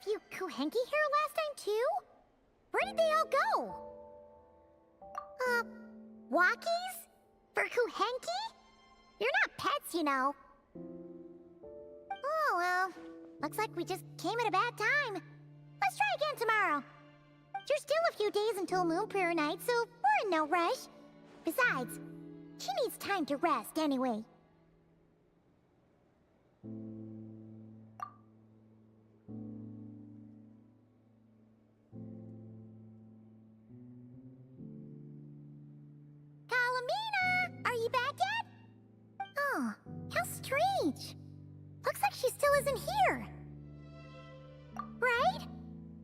few Kuhenki here last time too? Where did they all go? Walkies? For Kuhenki? You're not pets, you know. Oh, well, looks like we just came at a bad time. Let's try again tomorrow. There's still a few days until Moon Prayer Night, so we're in no rush. Besides, she needs time to rest anyway. Kalamina! Are you back yet? Oh, how strange. Looks like she still isn't here. Right?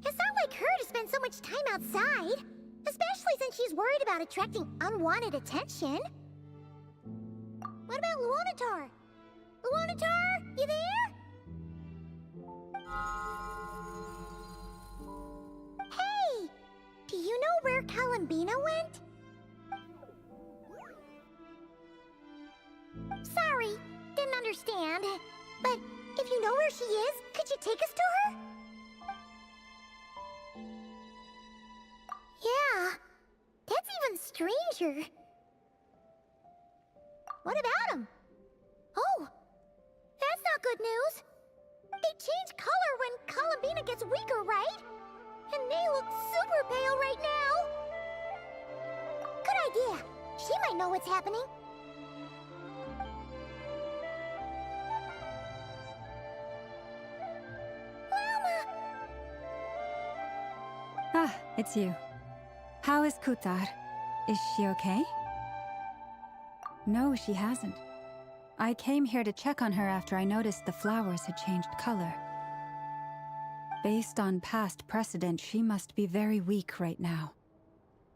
It's not like her to spend so much time outside, especially since she's worried about attracting unwanted attention. What about Luonatar? Luonatar, you there? Hey! Do you know where Kalambina went? Sorry, didn't understand. But if you know where she is, could you take us to her? Yeah, that's even stranger. What about him? Oh, that's not good news. They change color when Kalambina gets weaker, right? And they look super pale right now. Good idea. She might know what's happening. Ah, it's you. How is Kutar? Is she okay? No, she hasn't. I came here to check on her after I noticed the flowers had changed color. Based on past precedent, she must be very weak right now.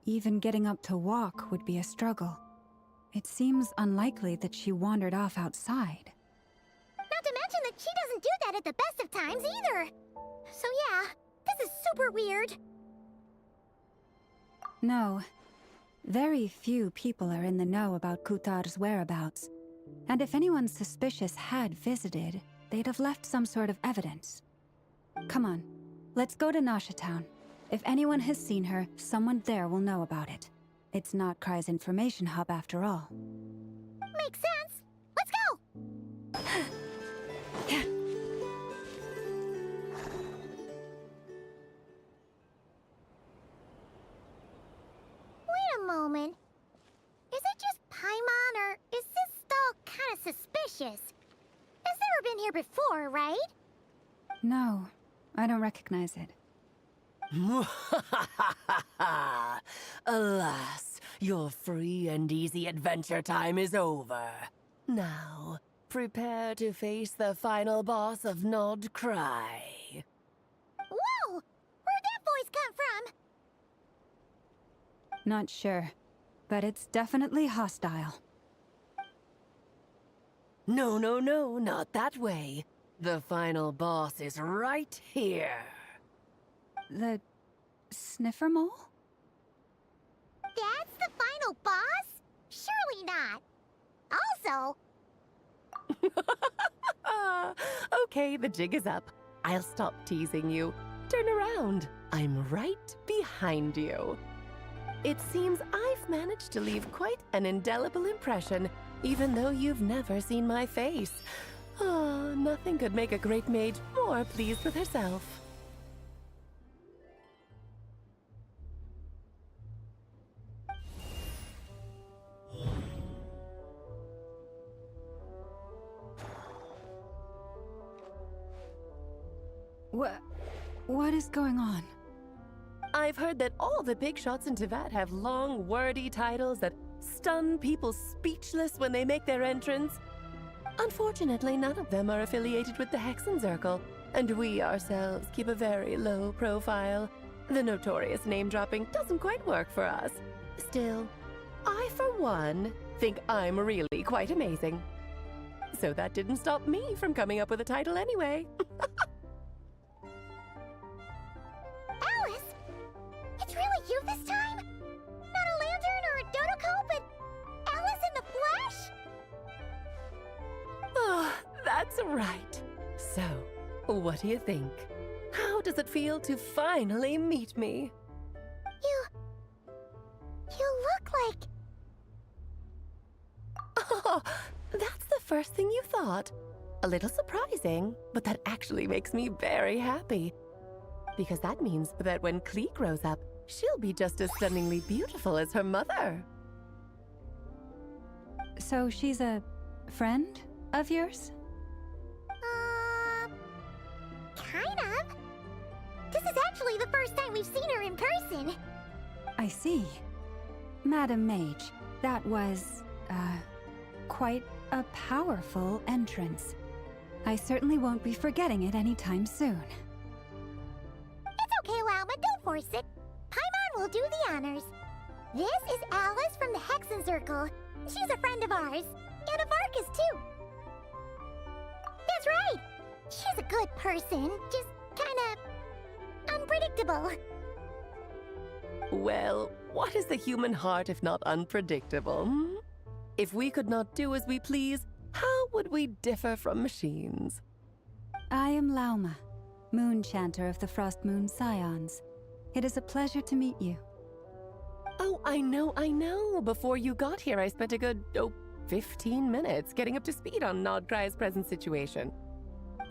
Even getting up to walk would be a struggle. It seems unlikely that she wandered off outside. Not to mention that she doesn't do that at the best of times either. So yeah, this is super weird. No. Very few people are in the know about Kutar's whereabouts. And if anyone suspicious had visited, they'd have left some sort of evidence. Come on, let's go to Nasha Town. If anyone has seen her, someone there will know about it. It's Nod-Krai's information hub after all. Makes sense. Let's go! Wait a moment. Is it just Paimon, or is this stall kind of suspicious? It's never been here before, right? No, I don't recognize it. Alas, your free and easy adventure time is over. Now, prepare to face the final boss of Nod-Krai. Whoa! Where'd that voice come from? Not sure, but it's definitely hostile. No, no, no, not that way. The final boss is right here. The sniffer mole? That's the final boss? Surely not. Also... Okay, the jig is up. I'll stop teasing you. Turn around. I'm right behind you. It seems I've managed to leave quite an indelible impression, even though you've never seen my face. Ah, nothing could make a great mage more pleased with herself. What is going on? I've heard that all the big shots in Teyvat have long, wordy titles that stun people speechless when they make their entrance. Unfortunately, none of them are affiliated with the Hexenzirkel, and we ourselves keep a very low profile. The notorious name-dropping doesn't quite work for us. Still, I, for one, think I'm really quite amazing. So that didn't stop me from coming up with a title anyway. Alice? It's really you this time? Not a lantern or a Dodoko, but Alice in the flesh? Oh, that's right. So, what do you think? How does it feel to finally meet me? You look like... Oh, that's the first thing you thought. A little surprising, but that actually makes me very happy. Because that means that when Klee grows up, she'll be just as stunningly beautiful as her mother. So she's a friend of yours? Kind of. This is actually the first time we've seen her in person. I see. Madam Mage, that was, quite a powerful entrance. I certainly won't be forgetting it anytime soon. It's okay, Lauma, don't force it. Paimon will do the honors. This is Alice from the Hexen Circle. She's a friend of ours, and of Arcus, too. That's right. She's a good person, just kinda unpredictable. Well, what is the human heart if not unpredictable? Hmm? If we could not do as we please, how would we differ from machines? I am Lauma, Moon Chanter of the Frost Moon Scions. It is a pleasure to meet you. Oh, I know. Before you got here, I spent a good, 15 minutes getting up to speed on Nod-Krai's present situation.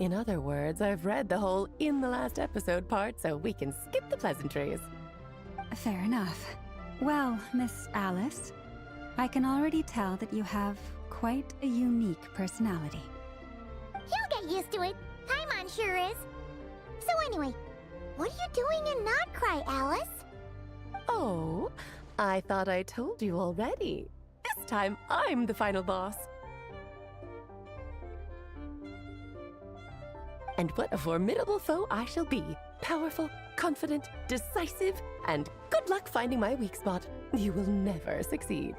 In other words, I've read the whole in the last episode part, so we can skip the pleasantries. Fair enough. Well, Miss Alice, I can already tell that you have quite a unique personality. He'll get used to it. Paimon sure is. So anyway, what are you doing in Nod-Krai, Alice? Oh, I thought I told you already. This time, I'm the final boss. And what a formidable foe I shall be. Powerful, confident, decisive, and good luck finding my weak spot. You will never succeed.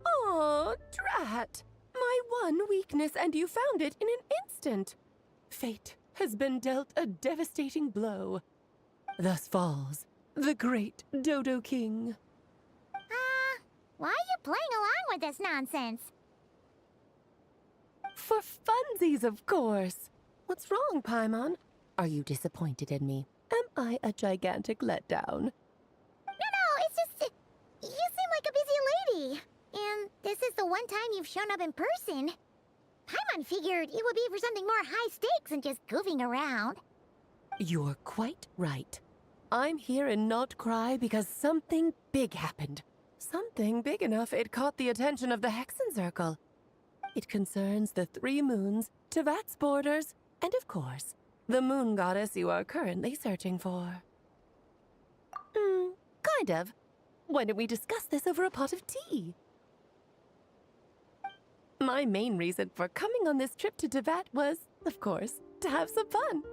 Oh, drat! My one weakness, and you found it in an instant. Fate has been dealt a devastating blow. Thus falls the great Dodo King. Why are you playing along with this nonsense? For funsies, of course. What's wrong, Paimon? Are you disappointed in me? Am I a gigantic letdown? No, it's just... you seem like a busy lady. And this is the one time you've shown up in person. Paimon figured it would be for something more high stakes than just goofing around. You're quite right. I'm here in Nod-Krai because something big happened. Something big enough it caught the attention of the Hexen Circle. It concerns the 3 moons, Tevat's borders, and of course, the moon goddess you are currently searching for. Kind of. Why don't we discuss this over a pot of tea? My main reason for coming on this trip to Tevat was, of course, to have some fun.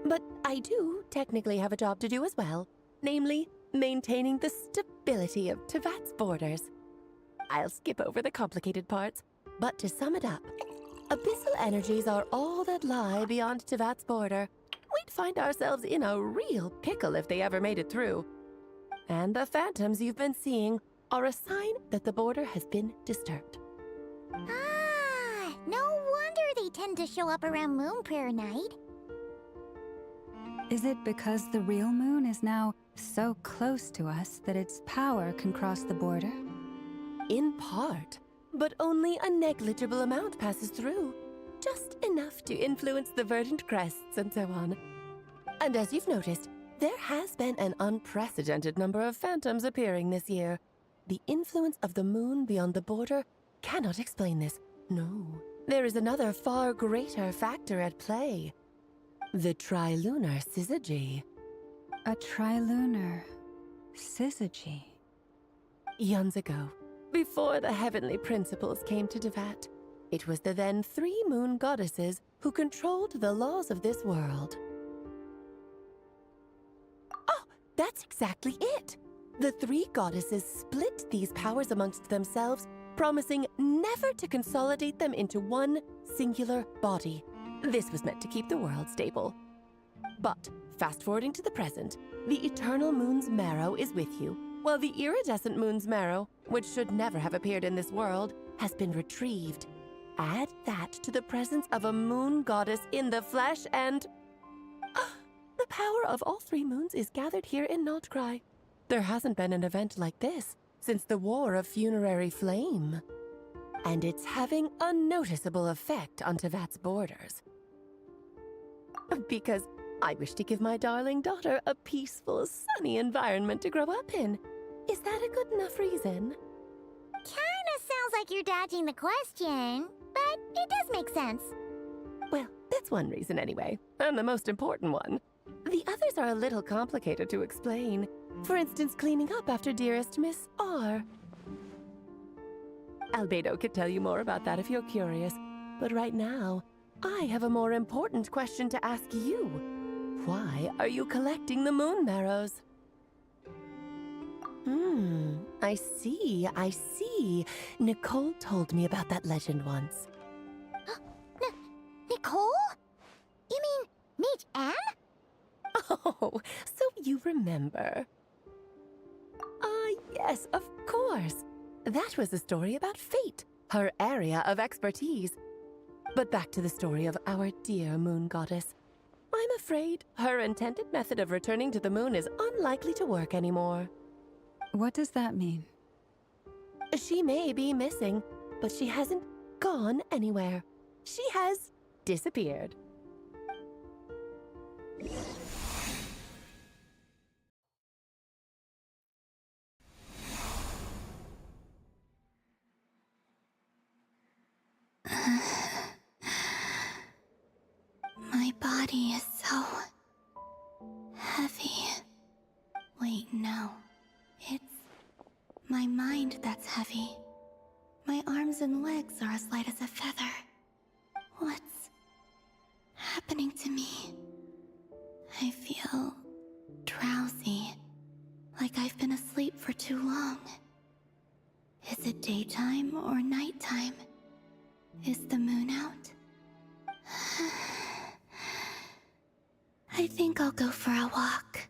But I do technically have a job to do as well, namely, maintaining the stability of Tevat's borders. I'll skip over the complicated parts, but to sum it up, abyssal energies are all that lie beyond Tevat's border. We'd find ourselves in a real pickle if they ever made it through. And the phantoms you've been seeing are a sign that the border has been disturbed. No wonder they tend to show up around Moon Prayer Night. Is it because the real moon is now so close to us that its power can cross the border? In part, but only a negligible amount passes through. Just enough to influence the verdant crests and so on. And as you've noticed, there has been an unprecedented number of phantoms appearing this year. The influence of the moon beyond the border cannot explain this. No, there is another far greater factor at play. The trilunar syzygy. A trilunar syzygy. Eons ago, before the heavenly principles came to Tevat, it was the then 3 moon goddesses who controlled the laws of this world. Oh, that's exactly it! The 3 goddesses split these powers amongst themselves, promising never to consolidate them into one singular body. This was meant to keep the world stable. But, fast-forwarding to the present, the eternal moon's marrow is with you, while the iridescent moon's marrow, which should never have appeared in this world, has been retrieved. Add that to the presence of a moon goddess in the flesh and... the power of all 3 moons is gathered here in Nod-Krai. There hasn't been an event like this since the War of Funerary Flame. And it's having a noticeable effect on Tevat's borders. Because I wish to give my darling daughter a peaceful, sunny environment to grow up in. Is that a good enough reason? Kinda sounds like you're dodging the question, but it does make sense. Well, that's one reason anyway, and the most important one. The others are a little complicated to explain. For instance, cleaning up after dearest Miss R. Albedo could tell you more about that if you're curious, but right now, I have a more important question to ask you. Why are you collecting the moon marrows? I see. Nicole told me about that legend once. Nicole? You mean Mage Anne? Oh, so you remember. Yes, of course. That was a story about fate, her area of expertise. But back to the story of our dear moon goddess. I'm afraid her intended method of returning to the moon is unlikely to work anymore. What does that mean? She may be missing, but she hasn't gone anywhere. She has disappeared. My body is so heavy. Wait, no. It's my mind that's heavy. My arms and legs are as light as a feather. What's happening to me? I feel drowsy, like I've been asleep for too long. Is it daytime or nighttime? Is the moon out? I think I'll go for a walk.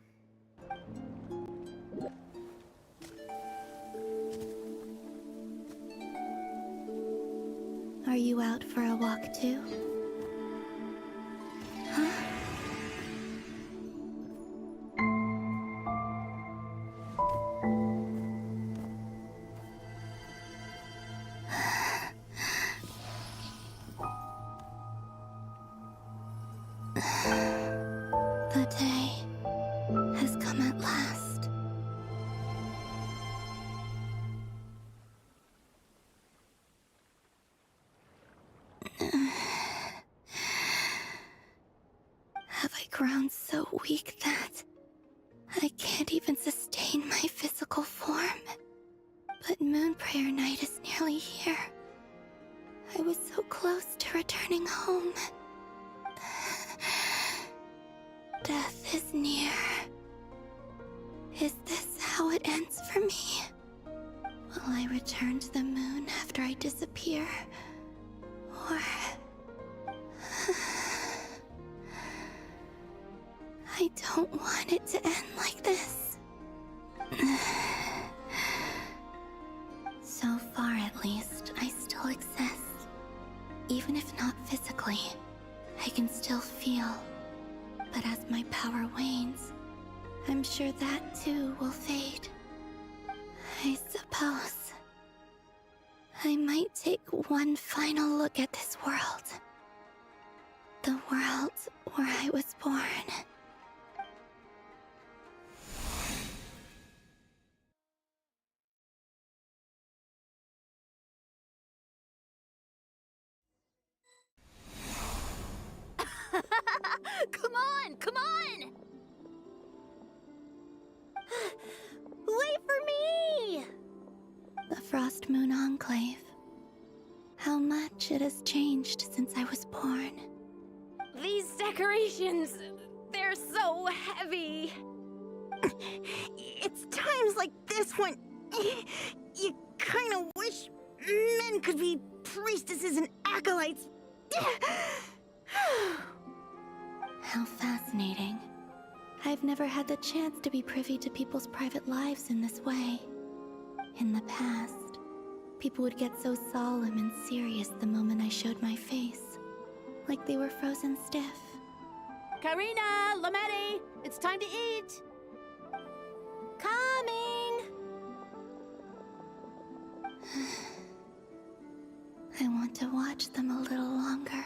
Are you out for a walk too? Huh? The day has come at last. Have I grown so weak that I can't even sustain my physical form? But Moon Prayer Night is nearly here. I was so close to returning home. Death is near. Is this how it ends for me? Will I return to the moon after I disappear? Or... I don't want it to end like this. So far, at least, I still exist. Even if not physically, I can still feel. But as my power wanes, I'm sure that too will fade. I suppose I might take one final look at this world. The world where I was born. Come on! Come on! Wait for me! The Frost Moon Enclave. How much it has changed since I was born. These decorations, they're so heavy. It's times like this when you kind of wish men could be priestesses and acolytes. How fascinating. I've never had the chance to be privy to people's private lives in this way. In the past, people would get so solemn and serious the moment I showed my face. Like they were frozen stiff. Karina, Lametti, it's time to eat. Coming. I want to watch them a little longer.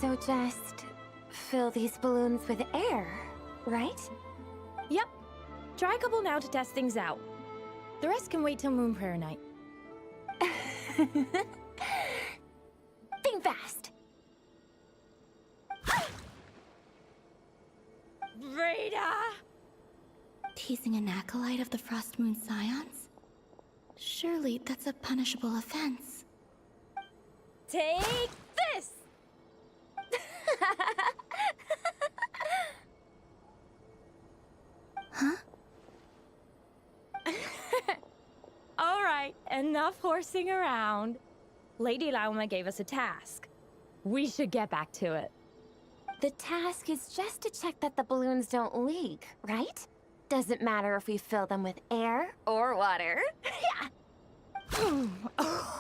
So just fill these balloons with air, right? Yep. Try a couple now to test things out. The rest can wait till Moon Prayer Night. Think fast. Rita! Teasing an acolyte of the Frost Moon Scions? Surely that's a punishable offense. Take this! Huh? All right, enough horsing around. Lady Lauma gave us a task. We should get back to it. The task is just to check that the balloons don't leak, right? Doesn't matter if we fill them with air or water. Yeah.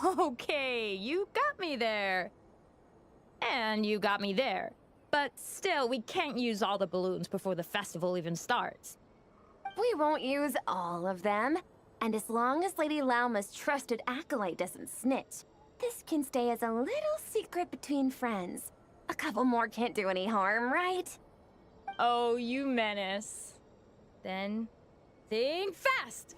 Okay, you got me there. And you got me there. But still, we can't use all the balloons before the festival even starts. We won't use all of them. And as long as Lady Lauma's trusted acolyte doesn't snitch, this can stay as a little secret between friends. A couple more can't do any harm, right? Oh, you menace. Then, think fast!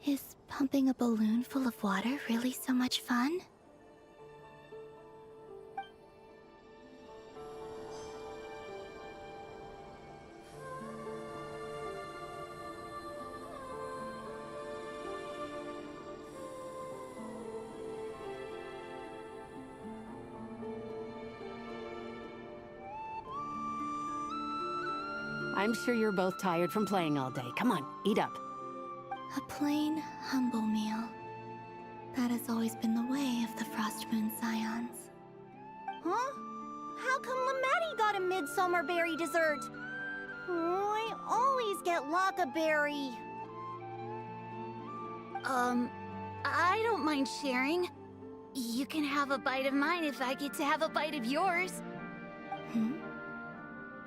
Is pumping a balloon full of water really so much fun? I'm sure you're both tired from playing all day. Come on, eat up. A plain, humble meal. That has always been the way of the Frost Moon Scions. Huh? How come Lametti got a midsummer berry dessert? Oh, I always get Lockaberry. I don't mind sharing. You can have a bite of mine if I get to have a bite of yours.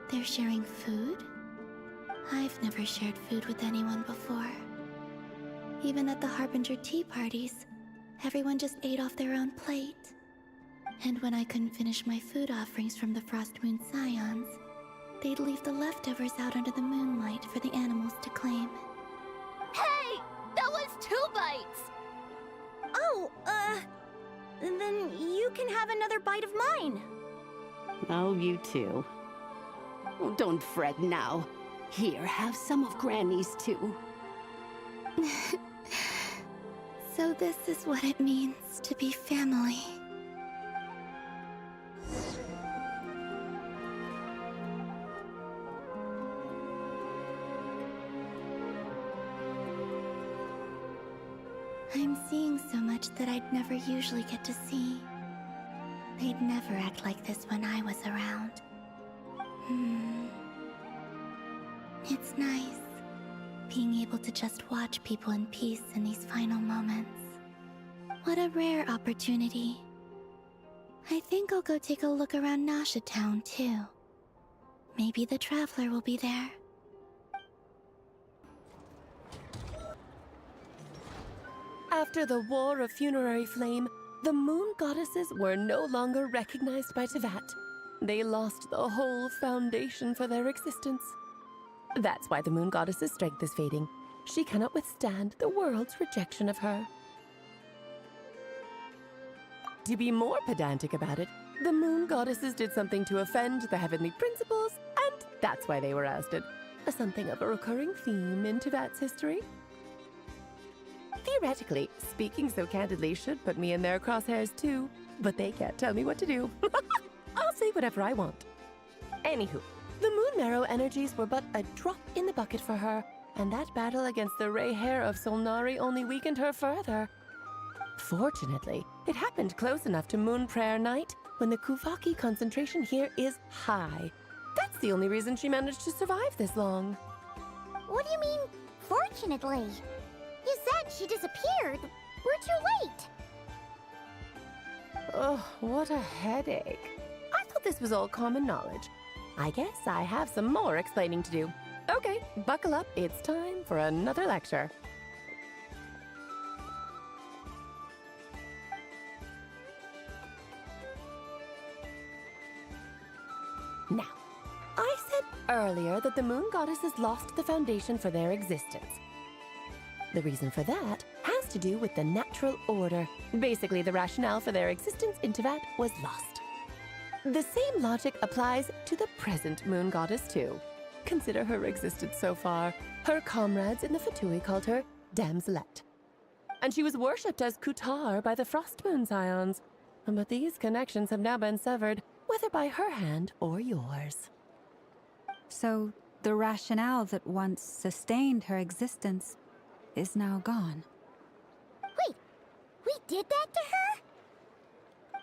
They're sharing food? I've never shared food with anyone before. Even at the Harbinger tea parties, everyone just ate off their own plate. And when I couldn't finish my food offerings from the Frost Moon Scions, they'd leave the leftovers out under the moonlight for the animals to claim. Hey! That was 2 bites! Oh, then you can have another bite of mine. Oh, you too. Oh, don't fret now. Here, have some of Granny's too. So this is what it means to be family. I'm seeing so much that I'd never usually get to see. They'd never act like this when I was around. It's nice, being able to just watch people in peace in these final moments. What a rare opportunity. I think I'll go take a look around Nasha Town, too. Maybe the Traveler will be there. After the War of Funerary Flame, the Moon Goddesses were no longer recognized by Tevat. They lost the whole foundation for their existence. That's why the Moon Goddess's strength is fading. She cannot withstand the world's rejection of her. To be more pedantic about it, the Moon Goddesses did something to offend the heavenly principles, and that's why they were ousted. Something of a recurring theme in Tevat's history. Theoretically, speaking so candidly should put me in their crosshairs too, but they can't tell me what to do. I'll say whatever I want. Anywho, The moon marrow energies were but a drop in the bucket for her, and that battle against the Ray Hair of Solnari only weakened her further. Fortunately, it happened close enough to Moon Prayer Night when the Kuvaki concentration here is high. That's the only reason she managed to survive this long. What do you mean, fortunately? You said she disappeared. We're too late. Oh, what a headache. I thought this was all common knowledge. I guess I have some more explaining to do. Okay, buckle up. It's time for another lecture. Now, I said earlier that the moon goddesses lost the foundation for their existence. The reason for that has to do with the natural order. Basically, the rationale for their existence in Tevat was lost. The same logic applies to the present moon goddess, too. Consider her existence so far. Her comrades in the Fatui called her Damselette. And she was worshipped as Kutar by the Frost Moon Scions. But these connections have now been severed, whether by her hand or yours. So, the rationale that once sustained her existence is now gone. Wait, we did that to her?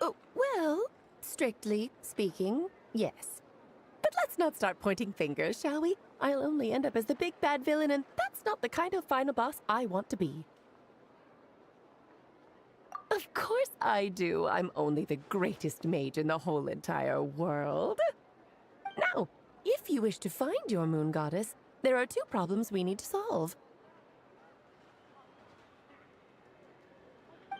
Oh, well, strictly speaking, yes. But let's not start pointing fingers, shall we? I'll only end up as the big bad villain, and that's not the kind of final boss I want to be. Of course I do. I'm only the greatest mage in the whole entire world. Now, if you wish to find your moon goddess, there are two problems we need to solve.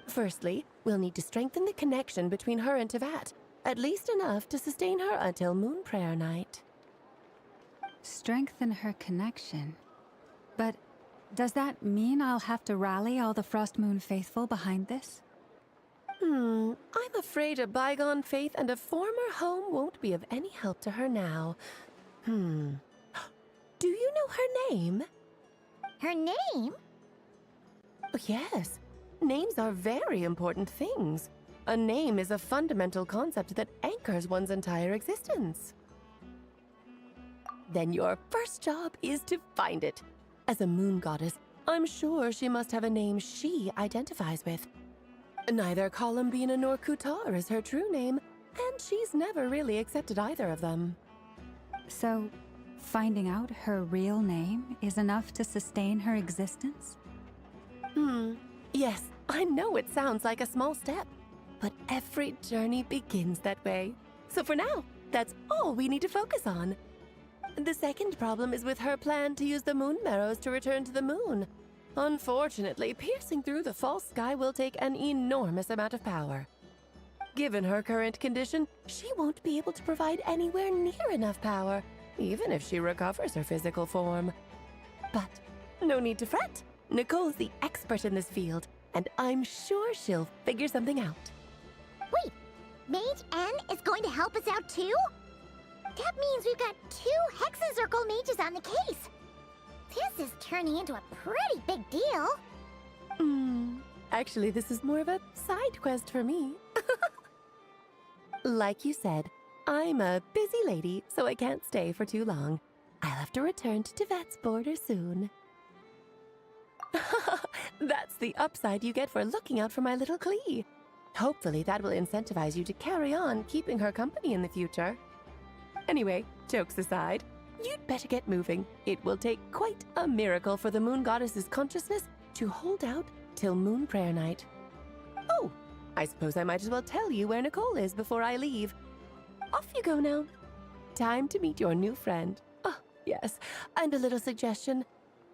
Firstly, we'll need to strengthen the connection between her and Tevat, at least enough to sustain her until Moon Prayer Night. Strengthen her connection. But does that mean I'll have to rally all the Frost Moon faithful behind this? I'm afraid a bygone faith and a former home won't be of any help to her now. Do you know her name? Her name? Oh, yes. Names are very important things. A name is a fundamental concept that anchors one's entire existence. Then your first job is to find it. As a moon goddess, I'm sure she must have a name she identifies with. Neither Columbina nor Kutar is her true name, and she's never really accepted either of them. So, finding out her real name is enough to sustain her existence? Yes, I know it sounds like a small step, but every journey begins that way. So for now, that's all we need to focus on. The second problem is with her plan to use the moon marrows to return to the moon. Unfortunately, piercing through the false sky will take an enormous amount of power. Given her current condition, she won't be able to provide anywhere near enough power, even if she recovers her physical form. But no need to fret. Nicole's the expert in this field, and I'm sure she'll figure something out. Wait, Mage N is going to help us out too? That means we've got 2 Hexacircle mages on the case. This is turning into a pretty big deal. Actually, this is more of a side quest for me. Like you said, I'm a busy lady, so I can't stay for too long. I'll have to return to Tevat's border soon. That's the upside you get for looking out for my little Klee. Hopefully that will incentivize you to carry on keeping her company in the future. Anyway, jokes aside, you'd better get moving. It will take quite a miracle for the moon goddess's consciousness to hold out till Moon Prayer Night. Oh, I suppose I might as well tell you where Nicole is before I leave. Off you go now. Time to meet your new friend. Oh, yes, and a little suggestion.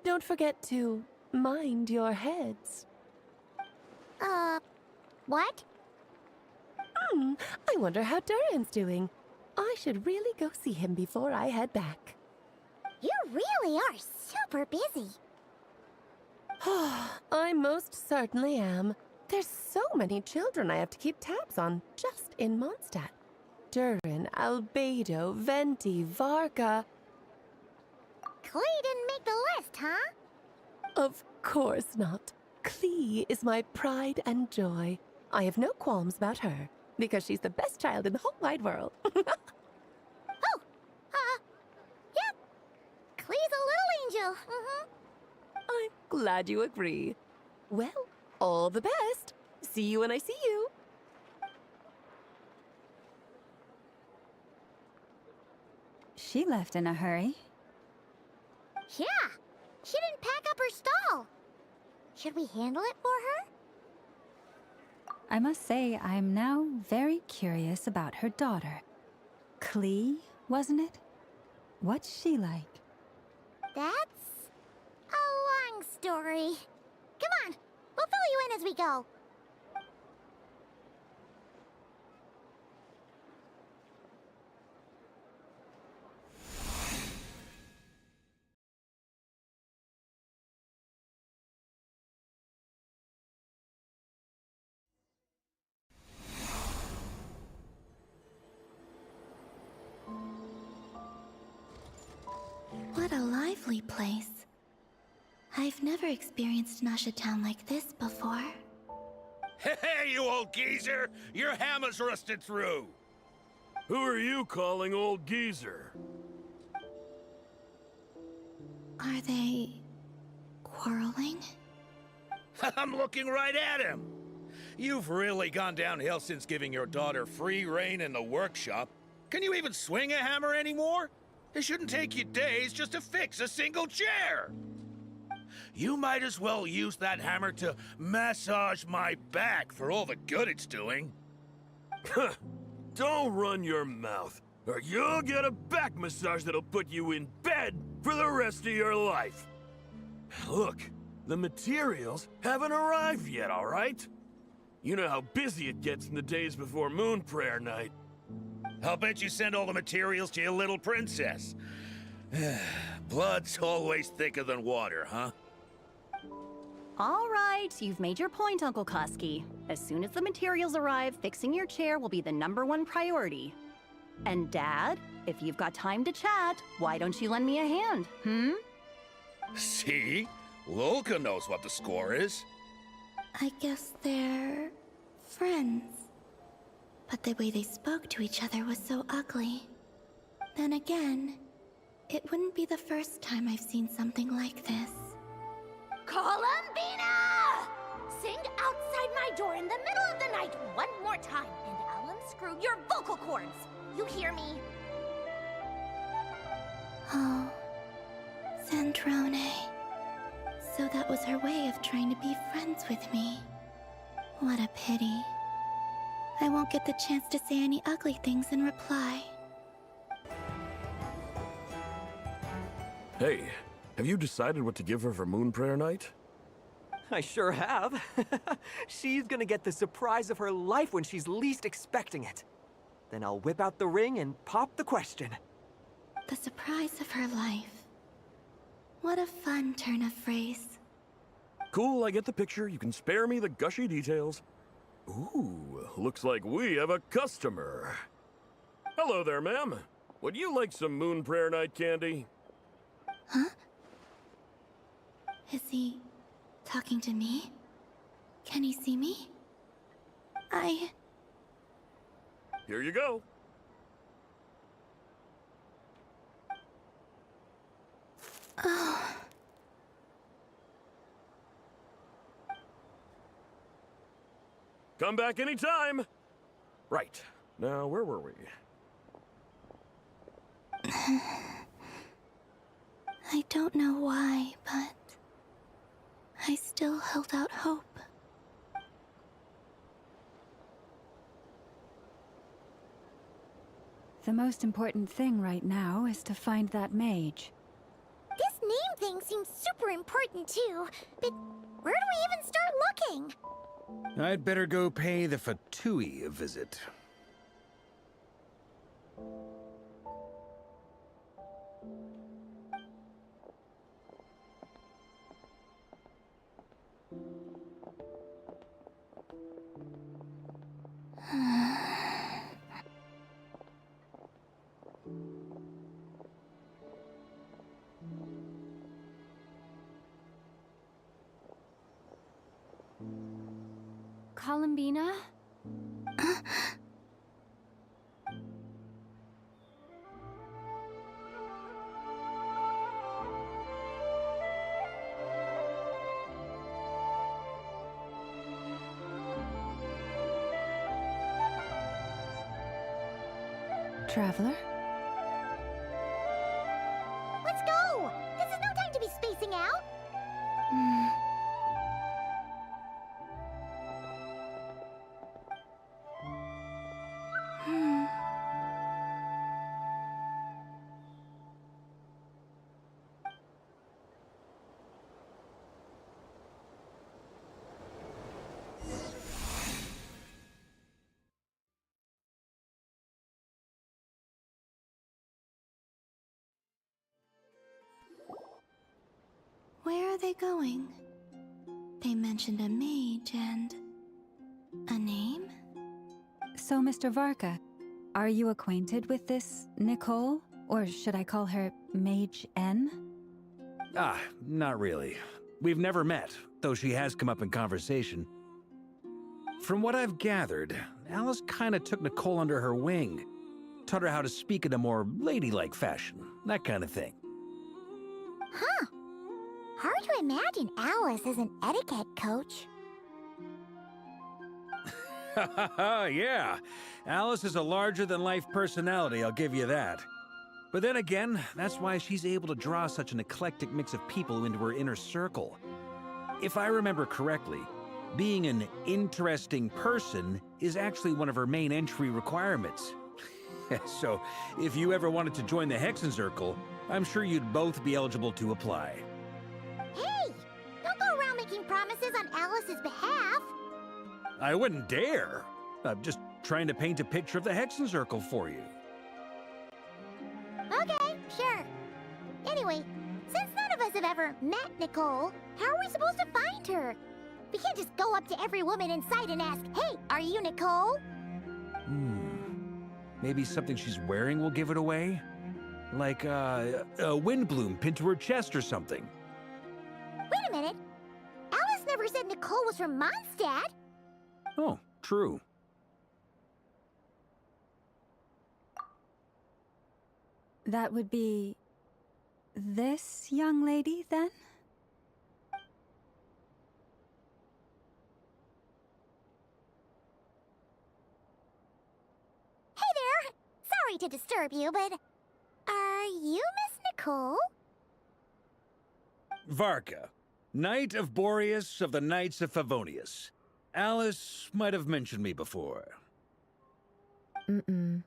Don't forget to mind your heads. What? I wonder how Duran's doing. I should really go see him before I head back. You really are super busy. I most certainly am. There's so many children I have to keep tabs on just in Mondstadt. Duran, Albedo, Venti, Varka. Klee didn't make the list, huh? Of course not. Klee is my pride and joy. I have no qualms about her, because she's the best child in the whole wide world. Klee's a little angel. I'm glad you agree. Well, all the best. See you when I see you. She left in a hurry. Yeah, she didn't pack up her stall. Should we handle it for her? I must say, I'm now very curious about her daughter. Klee, wasn't it? What's she like? That's a long story. Come on, we'll fill you in as we go. What a lively place. I've never experienced Nasha Town like this before. Hey, you old geezer! Your hammer's rusted through! Who are you calling old geezer? Are they quarreling? I'm looking right at him! You've really gone downhill since giving your daughter free rein in the workshop. Can you even swing a hammer anymore? It shouldn't take you days just to fix a single chair! You might as well use that hammer to massage my back for all the good it's doing. Don't run your mouth, or you'll get a back massage that'll put you in bed for the rest of your life. Look, the materials haven't arrived yet, all right? You know how busy it gets in the days before Moon Prayer Night. I'll bet you send all the materials to your little princess. Blood's always thicker than water, huh? All right, you've made your point, Uncle Kusky. As soon as the materials arrive, fixing your chair will be the #1 priority. And Dad, if you've got time to chat, why don't you lend me a hand, See? Lolka knows what the score is. I guess they're friends. But the way they spoke to each other was so ugly. Then again, it wouldn't be the first time I've seen something like this. Columbina! Sing outside my door in the middle of the night one more time, and I'll unscrew your vocal cords. You hear me? Oh, Zandrone. So that was her way of trying to be friends with me. What a pity. I won't get the chance to say any ugly things in reply. Hey, have you decided what to give her for Moon Prayer Night? I sure have. She's gonna get the surprise of her life when she's least expecting it. Then I'll whip out the ring and pop the question. The surprise of her life. What a fun turn of phrase. Cool, I get the picture. You can spare me the gushy details. Ooh, looks like we have a customer. Hello there, ma'am. Would you like some Moon Prayer Night candy? Huh? Is he talking to me? Can he see me? Here you go. Oh. Come back anytime. Right. Now, where were we? I don't know why, but I still held out hope. The most important thing right now is to find that mage. This name thing seems super important too, but where do we even start looking? I'd better go pay the Fatui a visit. Columbina? traveler. Let's go! This is no time to be spacing out! Where are they going? They mentioned a mage and... a name? So, Mr. Varka, are you acquainted with this Nicole? Or should I call her Mage N? Ah, not really. We've never met, though she has come up in conversation. From what I've gathered, Alice kinda took Nicole under her wing. Taught her how to speak in a more ladylike fashion, that kind of thing. Huh. Hard to imagine Alice as an etiquette coach. Yeah, Alice is a larger-than-life personality, I'll give you that. But then again, that's why she's able to draw such an eclectic mix of people into her inner circle. If I remember correctly, being an interesting person is actually one of her main entry requirements. So, if you ever wanted to join the Hexenzirkel, I'm sure you'd both be eligible to apply. Hey! Don't go around making promises on Alice's behalf! I wouldn't dare. I'm just trying to paint a picture of the Hexenzirkel for you. Okay, sure. Anyway, since none of us have ever met Nicole, how are we supposed to find her? We can't just go up to every woman in sight and ask, "Hey, are you Nicole?" Maybe something she's wearing will give it away? Like, a wind bloom pinned to her chest or something. Wait a minute. Alice never said Nicole was from Mondstadt. Oh, true. That would be... this young lady, then? Hey there! Sorry to disturb you, but... are you Miss Nicole? Varka, Knight of Boreas of the Knights of Favonius. Alice might have mentioned me before. Mm-mm.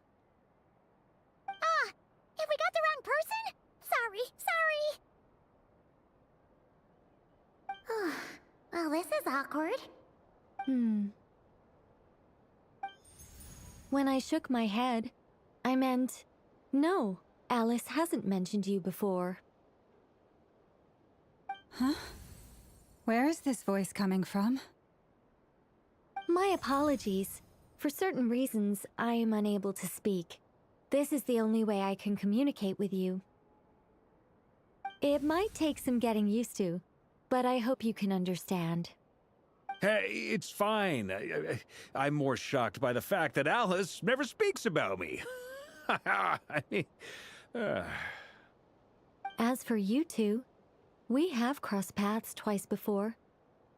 Ah! Have we got the wrong person? Sorry. Well, this is awkward. When I shook my head, I meant, no, Alice hasn't mentioned you before. Huh? Where is this voice coming from? My apologies. For certain reasons, I am unable to speak. This is the only way I can communicate with you. It might take some getting used to, but I hope you can understand. Hey, it's fine. I'm more shocked by the fact that Alice never speaks about me. I mean... As for you two, we have crossed paths twice before,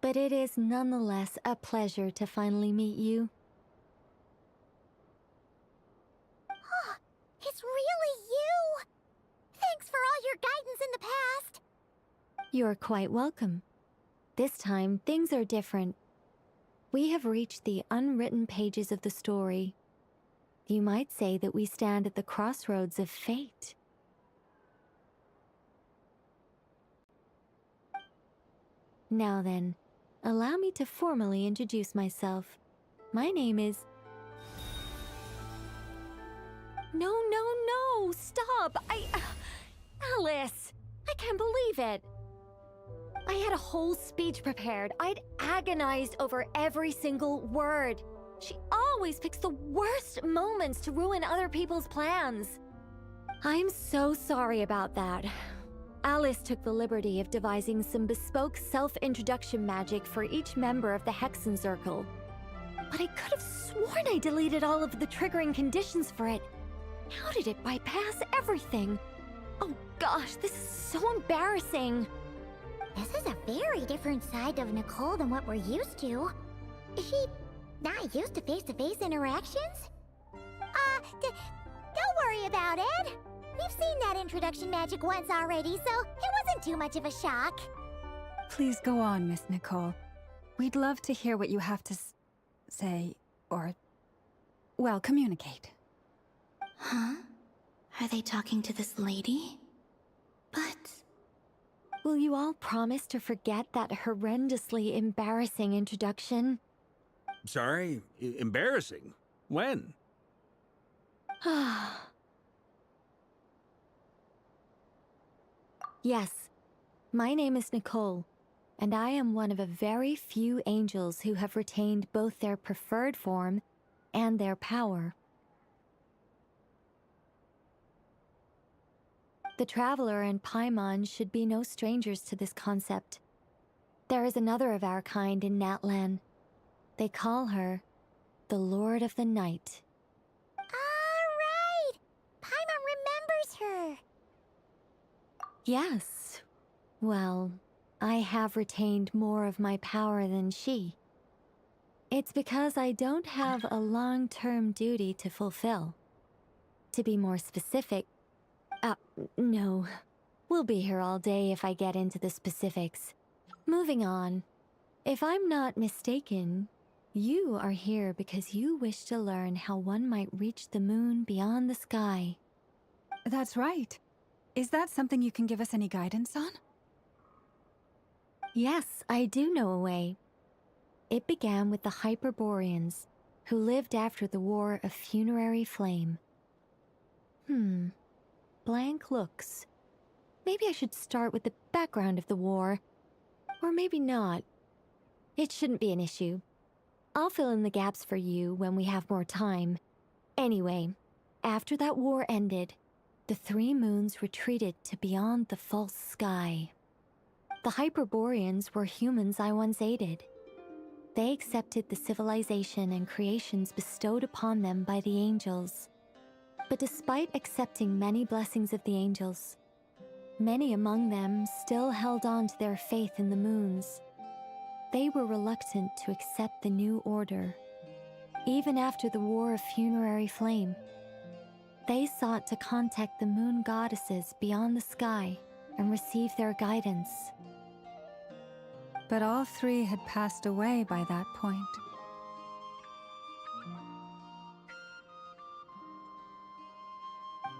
but it is nonetheless a pleasure to finally meet you. It's really you! Thanks for all your guidance in the past! You're quite welcome. This time, things are different. We have reached the unwritten pages of the story. You might say that we stand at the crossroads of fate. Now then, allow me to formally introduce myself. My name is... No, stop! Alice! I can't believe it! I had a whole speech prepared. I'd agonized over every single word. She always picks the worst moments to ruin other people's plans. I'm so sorry about that. Alice took the liberty of devising some bespoke self-introduction magic for each member of the Hexenzirkel. But I could have sworn I deleted all of the triggering conditions for it. How did it bypass everything? Oh gosh, this is so embarrassing. This is a very different side of Nicole than what we're used to. Is she not used to face-to-face interactions? Don't about it. We've seen that introduction magic once already, so it wasn't too much of a shock. Please go on, Miss Nicole. We'd love to hear what you have to say, or, well, communicate. Huh? Are they talking to this lady? But... Will you all promise to forget that horrendously embarrassing introduction? Sorry? Embarrassing? When? Yes, my name is Nicole, and I am one of a very few angels who have retained both their preferred form and their power. The Traveler and Paimon should be no strangers to this concept. There is another of our kind in Natlan. They call her the Lord of the Night. Right! Paimon remembers her. Yes. Well, I have retained more of my power than she. It's because I don't have a long-term duty to fulfill. To be more specific, no. We'll be here all day if I get into the specifics. Moving on. If I'm not mistaken, you are here because you wish to learn how one might reach the moon beyond the sky. That's right. Is that something you can give us any guidance on? Yes, I do know a way. It began with the Hyperboreans, who lived after the War of Funerary Flame. Blank looks. Maybe I should start with the background of the war. Or maybe not. It shouldn't be an issue. I'll fill in the gaps for you when we have more time. Anyway, after that war ended, the three moons retreated to beyond the false sky. The Hyperboreans were humans I once aided. They accepted the civilization and creations bestowed upon them by the angels. But despite accepting many blessings of the angels, many among them still held on to their faith in the moons. They were reluctant to accept the new order. Even after the War of Funerary Flame, they sought to contact the moon goddesses beyond the sky and receive their guidance. But all three had passed away by that point.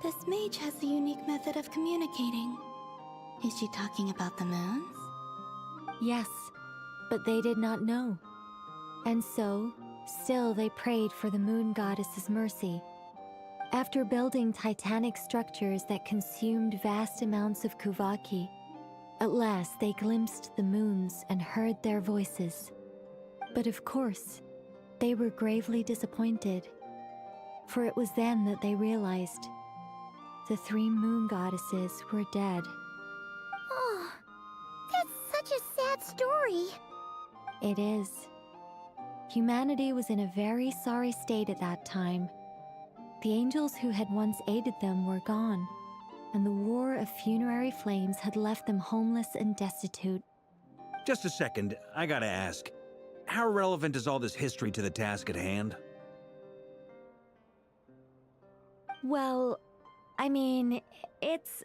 This mage has a unique method of communicating. Is she talking about the moons? Yes, but they did not know. And so, still they prayed for the moon goddess's mercy. After building titanic structures that consumed vast amounts of Kuvaki, at last they glimpsed the moons and heard their voices. But of course, they were gravely disappointed, for it was then that they realized the three moon goddesses were dead. Oh, that's such a sad story. It is. Humanity was in a very sorry state at that time. The angels who had once aided them were gone, and the War of Funerary Flames had left them homeless and destitute. Just a second, I gotta ask. How relevant is all this history to the task at hand? Well, I mean, it's...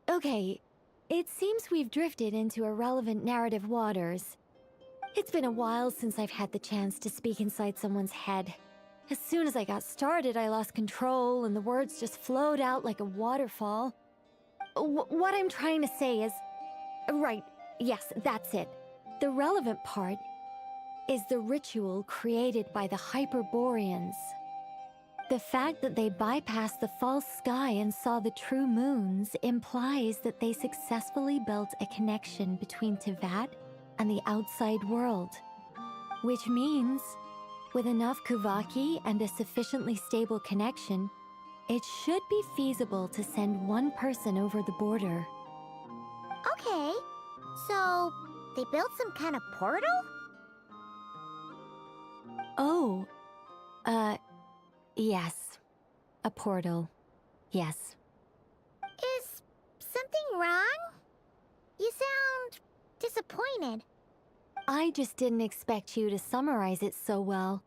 Okay, it seems we've drifted into irrelevant narrative waters. It's been a while since I've had the chance to speak inside someone's head. As soon as I got started, I lost control, and the words just flowed out like a waterfall. What I'm trying to say is... Right, yes, that's it. The relevant part is the ritual created by the Hyperboreans. The fact that they bypassed the false sky and saw the true moons implies that they successfully built a connection between Tevat and the outside world. Which means, with enough Kuvaki and a sufficiently stable connection, it should be feasible to send one person over the border. Okay, so they built some kind of portal? Oh, yes. A portal. Yes. Is something wrong? You sound disappointed. I just didn't expect you to summarize it so well.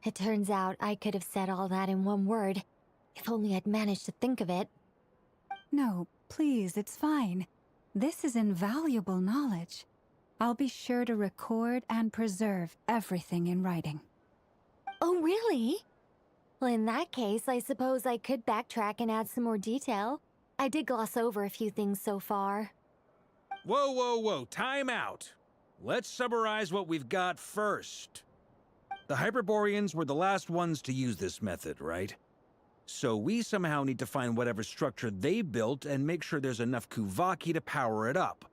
It turns out I could have said all that in one word, If only I'd managed to think of it. No, please, it's fine. This is invaluable knowledge. I'll be sure to record and preserve everything in writing. Oh, really? Well, in that case, I suppose I could backtrack and add some more detail. I did gloss over a few things so far. Whoa, whoa, whoa, time out. Let's summarize what we've got first. The Hyperboreans were the last ones to use this method, right? So we somehow need to find whatever structure they built and make sure there's enough Kuvaki to power it up.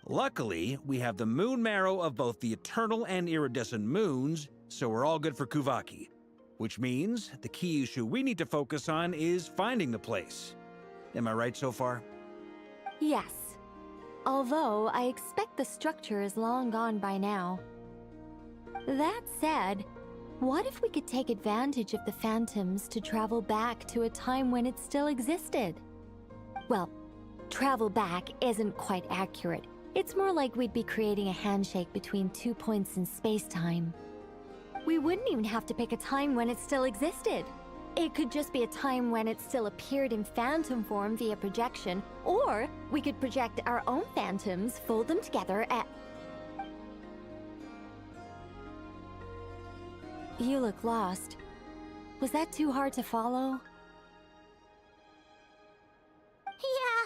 Luckily, we have the moon marrow of both the eternal and iridescent moons, so we're all good for Kuvaki. Which means the key issue we need to focus on is finding the place. Am I right so far? Yes. Although, I expect the structure is long gone by now. That said, what if we could take advantage of the phantoms to travel back to a time when it still existed? Well, travel back isn't quite accurate. It's more like we'd be creating a handshake between 2 points in space-time. We wouldn't even have to pick a time when it still existed. It could just be a time when it still appeared in phantom form via projection, or we could project our own phantoms, fold them together at... You look lost. Was that too hard to follow? Yeah,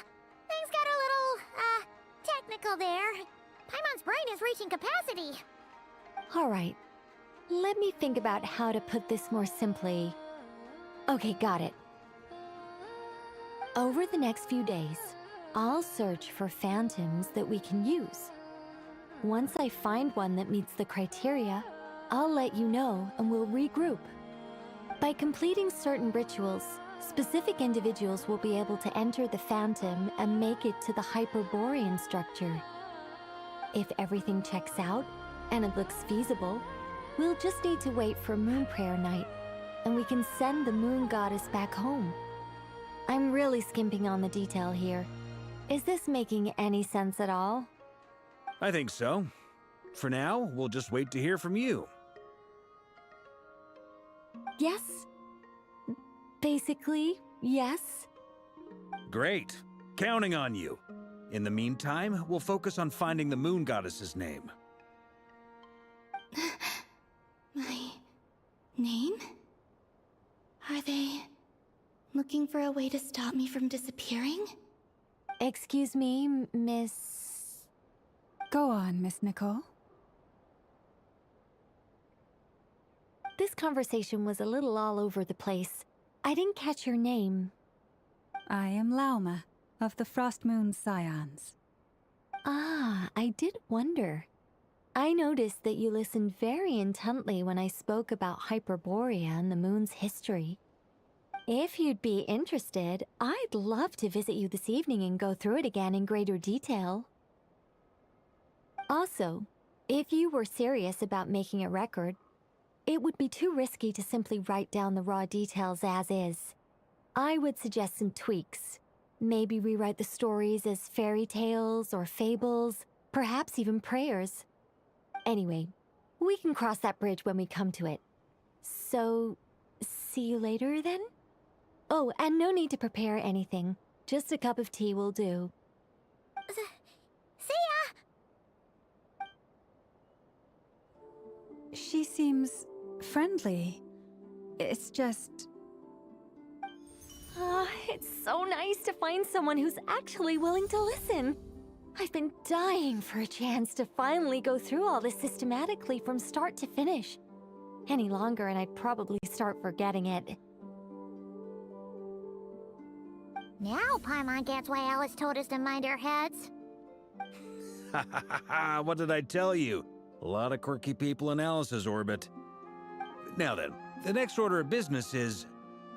things got a little, technical there. Paimon's brain is reaching capacity. All right. Let me think about how to put this more simply. Okay, got it. Over the next few days, I'll search for phantoms that we can use. Once I find one that meets the criteria, I'll let you know and we'll regroup. By completing certain rituals, specific individuals will be able to enter the phantom and make it to the Hyperborean structure. If everything checks out and it looks feasible, we'll just need to wait for Moon Prayer Night, and we can send the Moon Goddess back home. I'm really skimping on the detail here. Is this making any sense at all? I think so. For now, we'll just wait to hear from you. Yes. Basically, yes. Great. Counting on you. In the meantime, we'll focus on finding the Moon Goddess's name. My name? Are they looking for a way to stop me from disappearing? Excuse me, Miss... Go on, Miss Nicole. This conversation was a little all over the place. I didn't catch your name. I am Lauma, of the Frost Moon Scions. Ah, I did wonder. I noticed that you listened very intently when I spoke about Hyperborea and the moon's history. If you'd be interested, I'd love to visit you this evening and go through it again in greater detail. Also, if you were serious about making a record, it would be too risky to simply write down the raw details as is. I would suggest some tweaks. Maybe rewrite the stories as fairy tales or fables, perhaps even prayers. Anyway, we can cross that bridge when we come to it. So, see you later then? Oh, and no need to prepare anything. Just a cup of tea will do. See ya! She seems friendly. It's just... It's so nice to find someone who's actually willing to listen. I've been dying for a chance to finally go through all this systematically from start to finish. Any longer and I'd probably start forgetting it. Now Paimon gets why Alice told us to mind our heads. Ha ha ha ha! What did I tell you? A lot of quirky people in Alice's orbit. Now then, the next order of business is...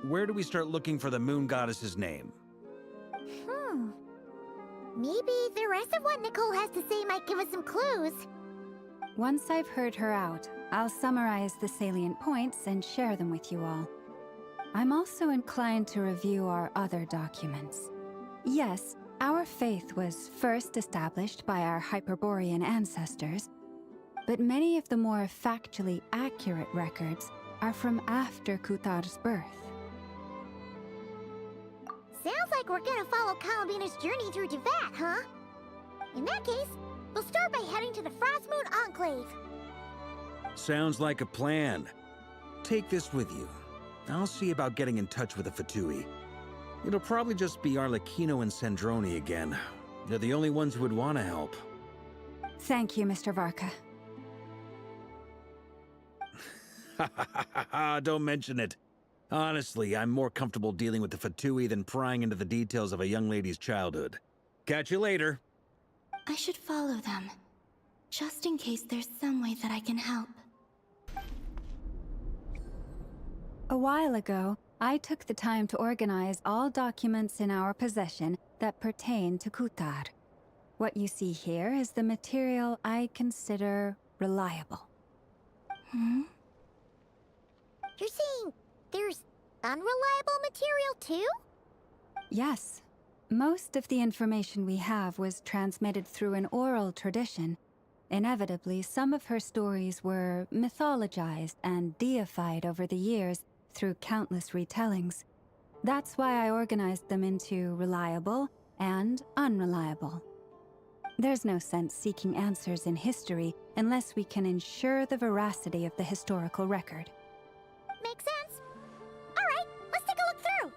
where do we start looking for the Moon Goddess's name? Maybe the rest of what Nicole has to say might give us some clues. Once I've heard her out, I'll summarize the salient points and share them with you all. I'm also inclined to review our other documents. Yes, our faith was first established by our Hyperborean ancestors, but many of the more factually accurate records are from after Kutar's birth. Sounds like we're gonna follow Columbina's journey through Teyvat, huh? In that case, we'll start by heading to the Frost Moon Enclave. Sounds like a plan. Take this with you. I'll see about getting in touch with the Fatui. It'll probably just be Arlecchino and Sandroni again. They're the only ones who would want to help. Thank you, Mr. Varka. Don't mention it. Honestly, I'm more comfortable dealing with the Fatui than prying into the details of a young lady's childhood. Catch you later. I should follow them, just in case there's some way that I can help. A while ago, I took the time to organize all documents in our possession that pertain to Kutar. What you see here is the material I consider reliable. You're saying there's unreliable material too? Yes. Most of the information we have was transmitted through an oral tradition. Inevitably, some of her stories were mythologized and deified over the years through countless retellings. That's why I organized them into reliable and unreliable. There's no sense seeking answers in history unless we can ensure the veracity of the historical record. Makes sense. All right, let's take a look through.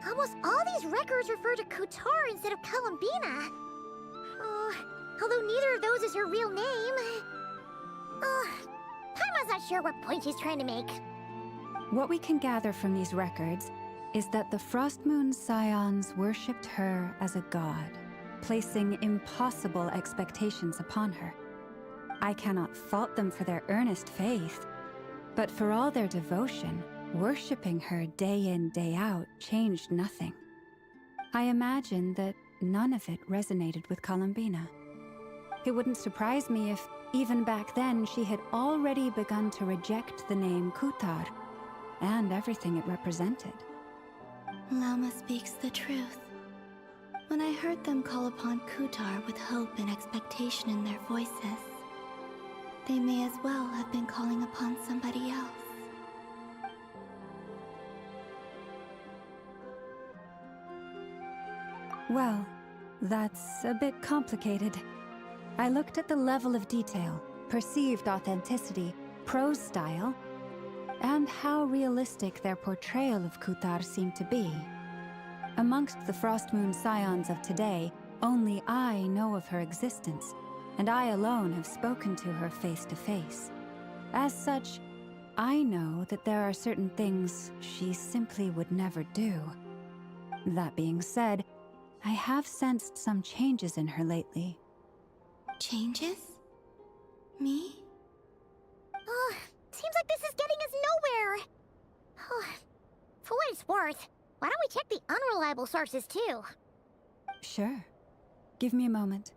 Almost all these records refer to Kutar instead of Columbina. Although neither of those is her real name. Paimon's not sure what point she's trying to make. What we can gather from these records is that the Frost Moon Scions worshipped her as a god, placing impossible expectations upon her. I cannot fault them for their earnest faith, but for all their devotion, worshipping her day in, day out changed nothing. I imagine that none of it resonated with Columbina. It wouldn't surprise me if, even back then, she had already begun to reject the name Kutar and everything it represented. Lama speaks the truth. When I heard them call upon Kutar with hope and expectation in their voices, they may as well have been calling upon somebody else. Well, that's a bit complicated. I looked at the level of detail, perceived authenticity, prose style, and how realistic their portrayal of Kutar seemed to be. Amongst the Frost Moon Scions of today, only I know of her existence, and I alone have spoken to her face to face. As such, I know that there are certain things she simply would never do. That being said, I have sensed some changes in her lately. Changes? Me? Seems like this is getting us nowhere. For what it's worth, why don't we check the unreliable sources too? Sure. Give me a moment.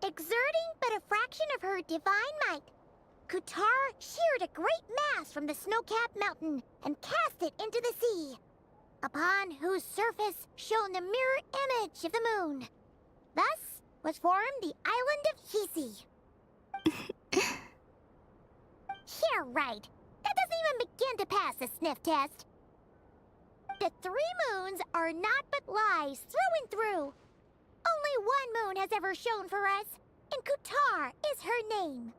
Exerting but a fraction of her divine might, Kutar sheared a great mass from the snow-capped mountain and cast it into the sea, upon whose surface shone the mirror image of the moon. Thus was formed the island of Hisi. Yeah, right. That doesn't even begin to pass the sniff test. The 3 moons are not but lies through and through. Only one moon has ever shone for us, and Kutar is her name.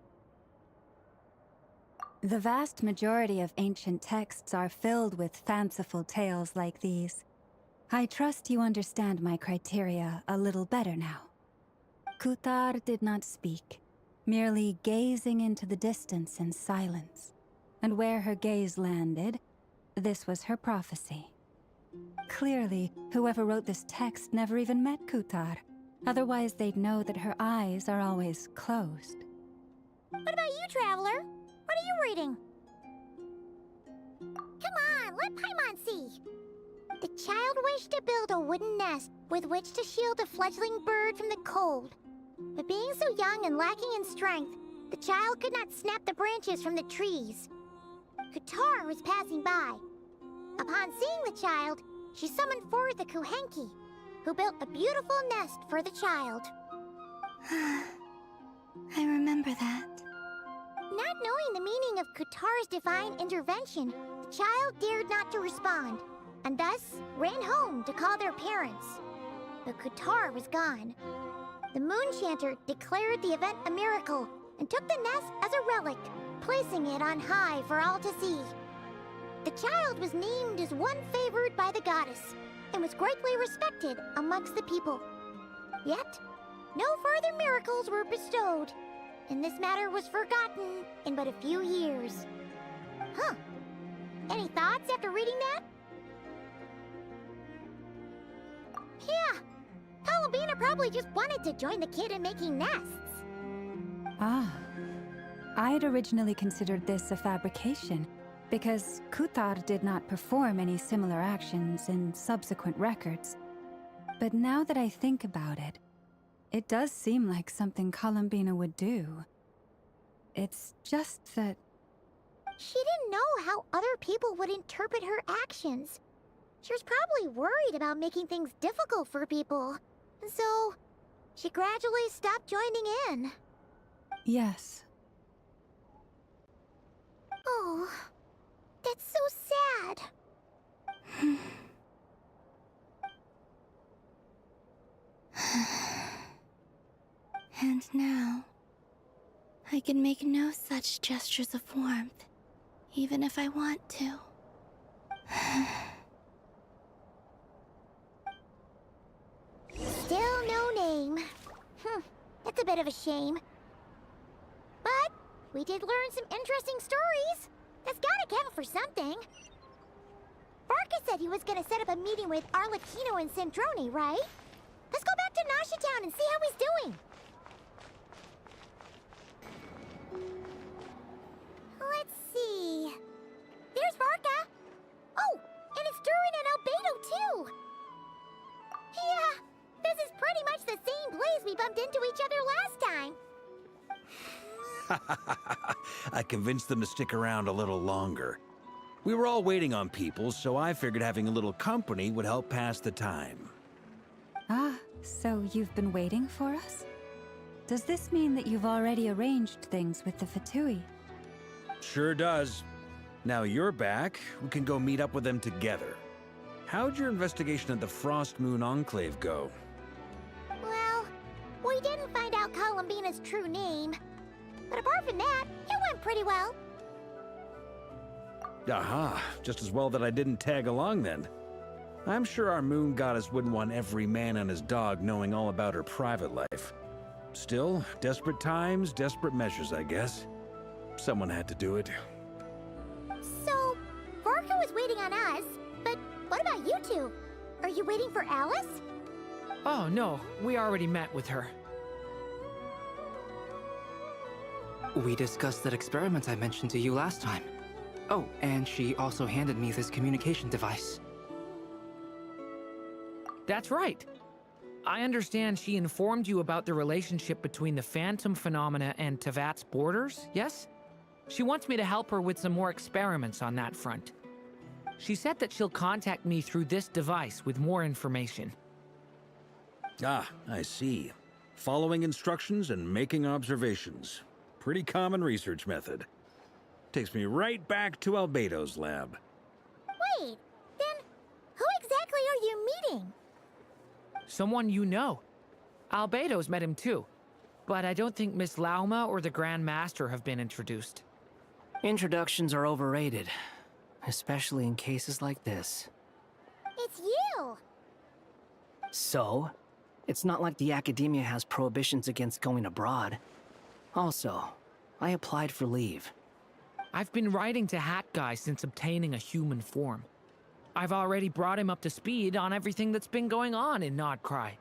The vast majority of ancient texts are filled with fanciful tales like these. I trust you understand my criteria a little better now. Kutar did not speak, merely gazing into the distance in silence. And where her gaze landed, this was her prophecy. Clearly, whoever wrote this text never even met Kutar. Otherwise, they'd know that her eyes are always closed. What about you, Traveler? What are you reading? Come on, let Paimon see. The child wished to build a wooden nest with which to shield a fledgling bird from the cold. But being so young and lacking in strength, the child could not snap the branches from the trees. Kutar was passing by. Upon seeing the child, she summoned forth the Kuhenki, who built a beautiful nest for the child. I remember that. Not knowing the meaning of Kutar's divine intervention, the child dared not to respond, and thus ran home to call their parents. But Kutar was gone. The Moon Chanter declared the event a miracle and took the nest as a relic, placing it on high for all to see. The child was named as one favored by the goddess and was greatly respected amongst the people. Yet, no further miracles were bestowed, and this matter was forgotten in but a few years. Huh. Any thoughts after reading that? Yeah. Columbina probably just wanted to join the kid in making nests. Ah. I'd originally considered this a fabrication, because Kutar did not perform any similar actions in subsequent records. But now that I think about it, it does seem like something Columbina would do. It's just that... She didn't know how other people would interpret her actions. She was probably worried about making things difficult for people. And so, she gradually stopped joining in. Yes. Oh, that's so sad. And now, I can make no such gestures of warmth, even if I want to. Still no name. That's a bit of a shame. But we did learn some interesting stories. That's gotta count for something. Varka said he was gonna set up a meeting with Arlecchino and Centrone, right? Let's go back to Nasha Town and see how he's doing. Let's see. There's Varka. Oh, and it's Durin and Albedo too. Yeah, this is pretty much the same place we bumped into each other last time. I convinced them to stick around a little longer. We were all waiting on people, so I figured having a little company would help pass the time. Ah, so you've been waiting for us? Does this mean that you've already arranged things with the Fatui? Sure does. Now you're back, we can go meet up with them together. How'd your investigation at the Frost Moon Enclave go? Well, we didn't find out Columbina's true name. But apart from that, it went pretty well. Aha, just as well that I didn't tag along then. I'm sure our moon goddess wouldn't want every man and his dog knowing all about her private life. Still, desperate times, desperate measures, I guess. Someone had to do it. So, Varka was waiting on us, but what about you two? Are you waiting for Alice? Oh, no. We already met with her. We discussed that experiment I mentioned to you last time. Oh, and she also handed me this communication device. That's right. I understand she informed you about the relationship between the phantom phenomena and Tevat's borders, yes? She wants me to help her with some more experiments on that front. She said that she'll contact me through this device with more information. Ah, I see. Following instructions and making observations. Pretty common research method. Takes me right back to Albedo's lab. Wait, then who exactly are you meeting? Someone you know. Albedo's met him too. But I don't think Miss Lauma or the Grand Master have been introduced. Introductions are overrated, especially in cases like this. It's you! So, it's not like the academia has prohibitions against going abroad. Also, I applied for leave. I've been writing to Hat Guy since obtaining a human form. I've already brought him up to speed on everything that's been going on in Nod-Krai.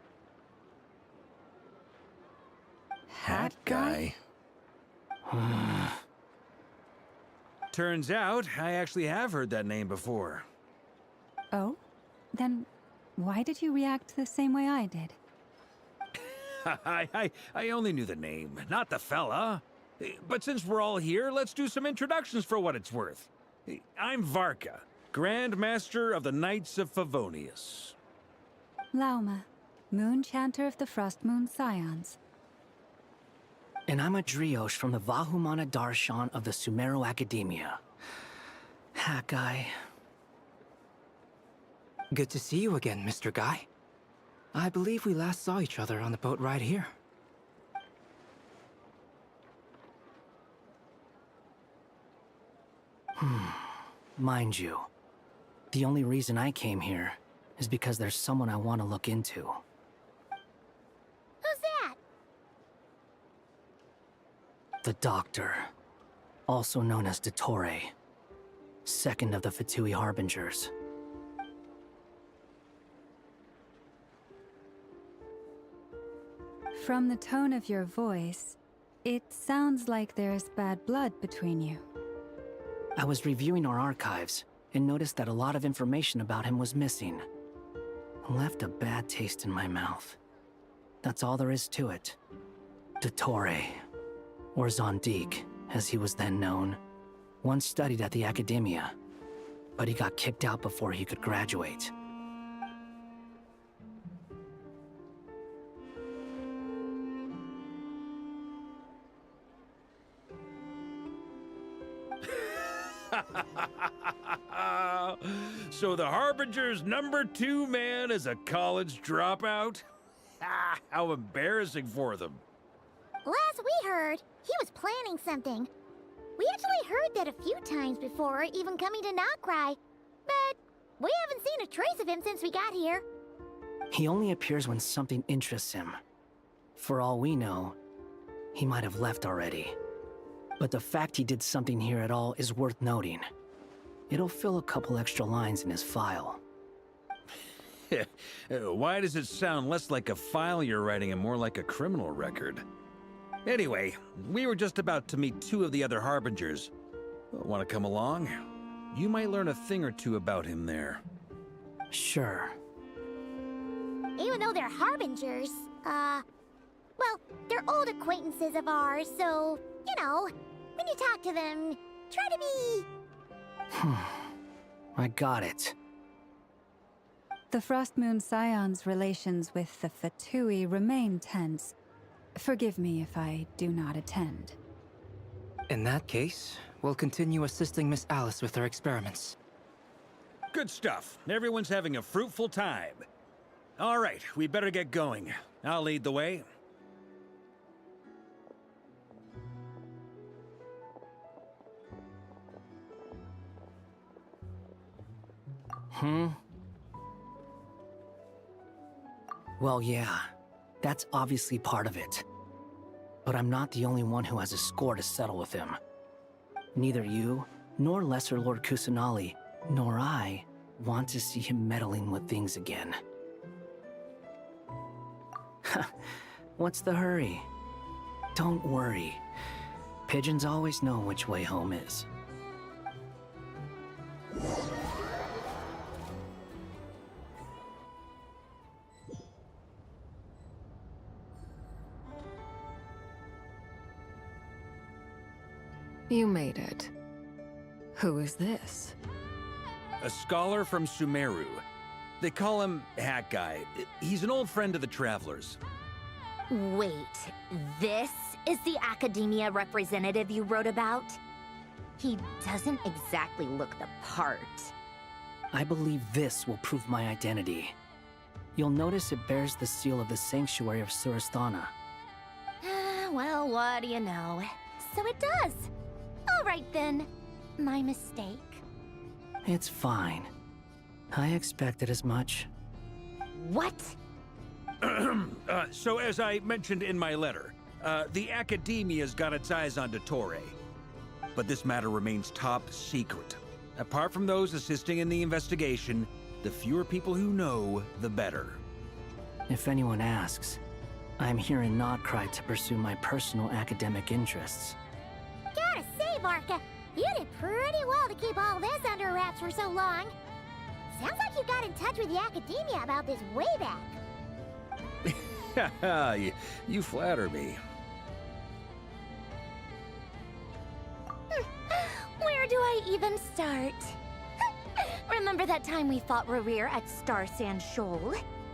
Hat Guy? Turns out, I actually have heard that name before. Oh? Then why did you react the same way I did? I only knew the name, not the fella. But since we're all here, let's do some introductions for what it's worth. I'm Varka, Grand Master of the Knights of Favonius. Lauma, Moon Chanter of the Frost Moon Scions. And I'm a Driosh from the Vahumana Darshan of the Sumero Academia. Hat guy. Good to see you again, Mr. Guy. I believe we last saw each other on the boat ride here. Mind you, the only reason I came here is because there's someone I want to look into. Who's that? The Doctor, also known as Dottore, second of the Fatui Harbingers. From the tone of your voice, it sounds like there's bad blood between you. I was reviewing our archives and noticed that a lot of information about him was missing. Left a bad taste in my mouth. That's all there is to it. Dottore, or Zondik, as he was then known, once studied at the Academia, but he got kicked out before he could graduate. So the Harbinger's #2 man is a college dropout? How embarrassing for them. Last we heard, he was planning something. We actually heard that a few times before, even coming to Nod-Krai, but we haven't seen a trace of him since we got here. He only appears when something interests him. For all we know, he might have left already. But the fact he did something here at all is worth noting. It'll fill a couple extra lines in his file. Why does it sound less like a file you're writing and more like a criminal record? Anyway, we were just about to meet 2 of the other Harbingers. Want to come along? You might learn a thing or two about him there. Sure. Even though they're Harbingers, well, they're old acquaintances of ours, so, you know, when you talk to them, try to be... I got it. The Frost Moon Scions' relations with the Fatui remain tense. Forgive me if I do not attend. In that case, we'll continue assisting Miss Alice with her experiments. Good stuff. Everyone's having a fruitful time. All right, we better get going. I'll lead the way. Well, yeah. That's obviously part of it. But I'm not the only one who has a score to settle with him. Neither you, nor Lesser Lord Kusanali, nor I want to see him meddling with things again. What's the hurry? Don't worry. Pigeons always know which way home is. You made it. Who is this? A scholar from Sumeru. They call him Hat Guy. He's an old friend of the Travelers. Wait, this is the Academia representative you wrote about? He doesn't exactly look the part. I believe this will prove my identity. You'll notice it bears the seal of the Sanctuary of Surasthana. Well, what do you know? So it does. All right then. My mistake. It's fine. I expected as much. What? So as I mentioned in my letter, the Academia's got its eyes on Dottore. But this matter remains top secret. Apart from those assisting in the investigation, the fewer people who know, the better. If anyone asks, I'm here in Nod-Krai to pursue my personal academic interests. Gotta say, Varka, you did pretty well to keep all this under wraps for so long. Sounds like you got in touch with the academia about this way back. you flatter me. Where do I even start? Remember that time we fought Rerir at Star Sand Shoal?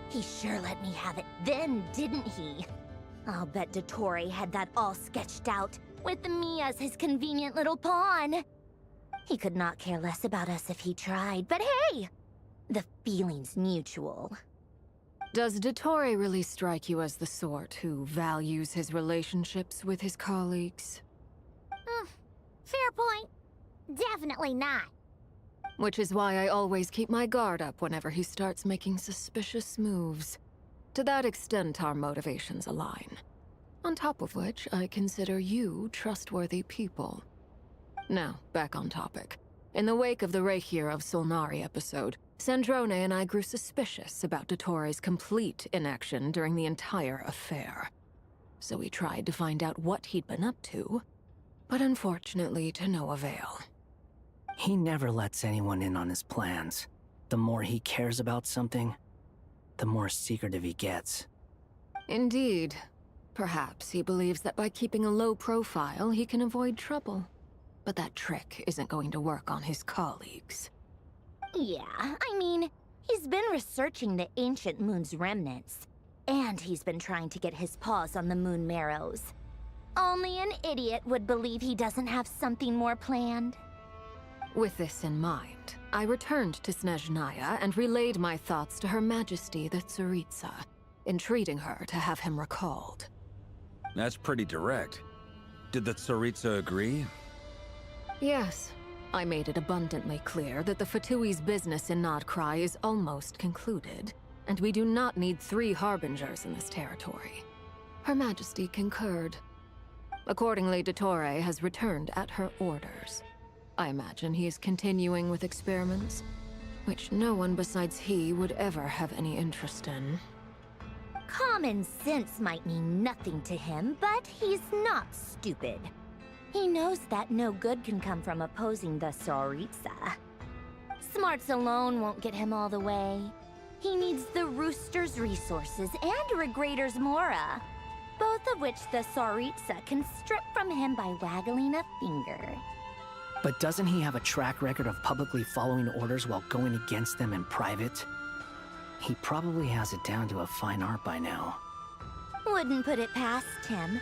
He sure let me have it then, didn't he? I'll bet Dottore had that all sketched out, with me as his convenient little pawn. He could not care less about us if he tried, but hey! The feeling's mutual. Does Dottore really strike you as the sort who values his relationships with his colleagues? Fair point. Definitely not. Which is why I always keep my guard up whenever he starts making suspicious moves. To that extent, our motivations align. On top of which, I consider you trustworthy people. Now, back on topic. In the wake of the Reikir of Solnari episode, Sandrone and I grew suspicious about Dottore's complete inaction during the entire affair. So we tried to find out what he'd been up to, but unfortunately to no avail. He never lets anyone in on his plans. The more he cares about something, the more secretive he gets. Indeed. Perhaps he believes that by keeping a low profile, he can avoid trouble. But that trick isn't going to work on his colleagues. Yeah, I mean, he's been researching the ancient moon's remnants. And he's been trying to get his paws on the moon marrows. Only an idiot would believe he doesn't have something more planned. With this in mind, I returned to Snezhnaya and relayed my thoughts to Her Majesty the Tsaritsa, entreating her to have him recalled. That's pretty direct. Did the Tsaritsa agree? Yes. I made it abundantly clear that the Fatui's business in Nod-Krai is almost concluded, and we do not need 3 harbingers in this territory. Her Majesty concurred. Accordingly, Dottore has returned at her orders. I imagine he is continuing with experiments, which no one besides he would ever have any interest in. Common sense might mean nothing to him, but he's not stupid. He knows that no good can come from opposing the Tsaritsa. Smarts alone won't get him all the way. He needs the Rooster's resources and Regrator's Mora, both of which the Tsaritsa can strip from him by waggling a finger. But doesn't he have a track record of publicly following orders while going against them in private? He probably has it down to a fine art by now. Wouldn't put it past him.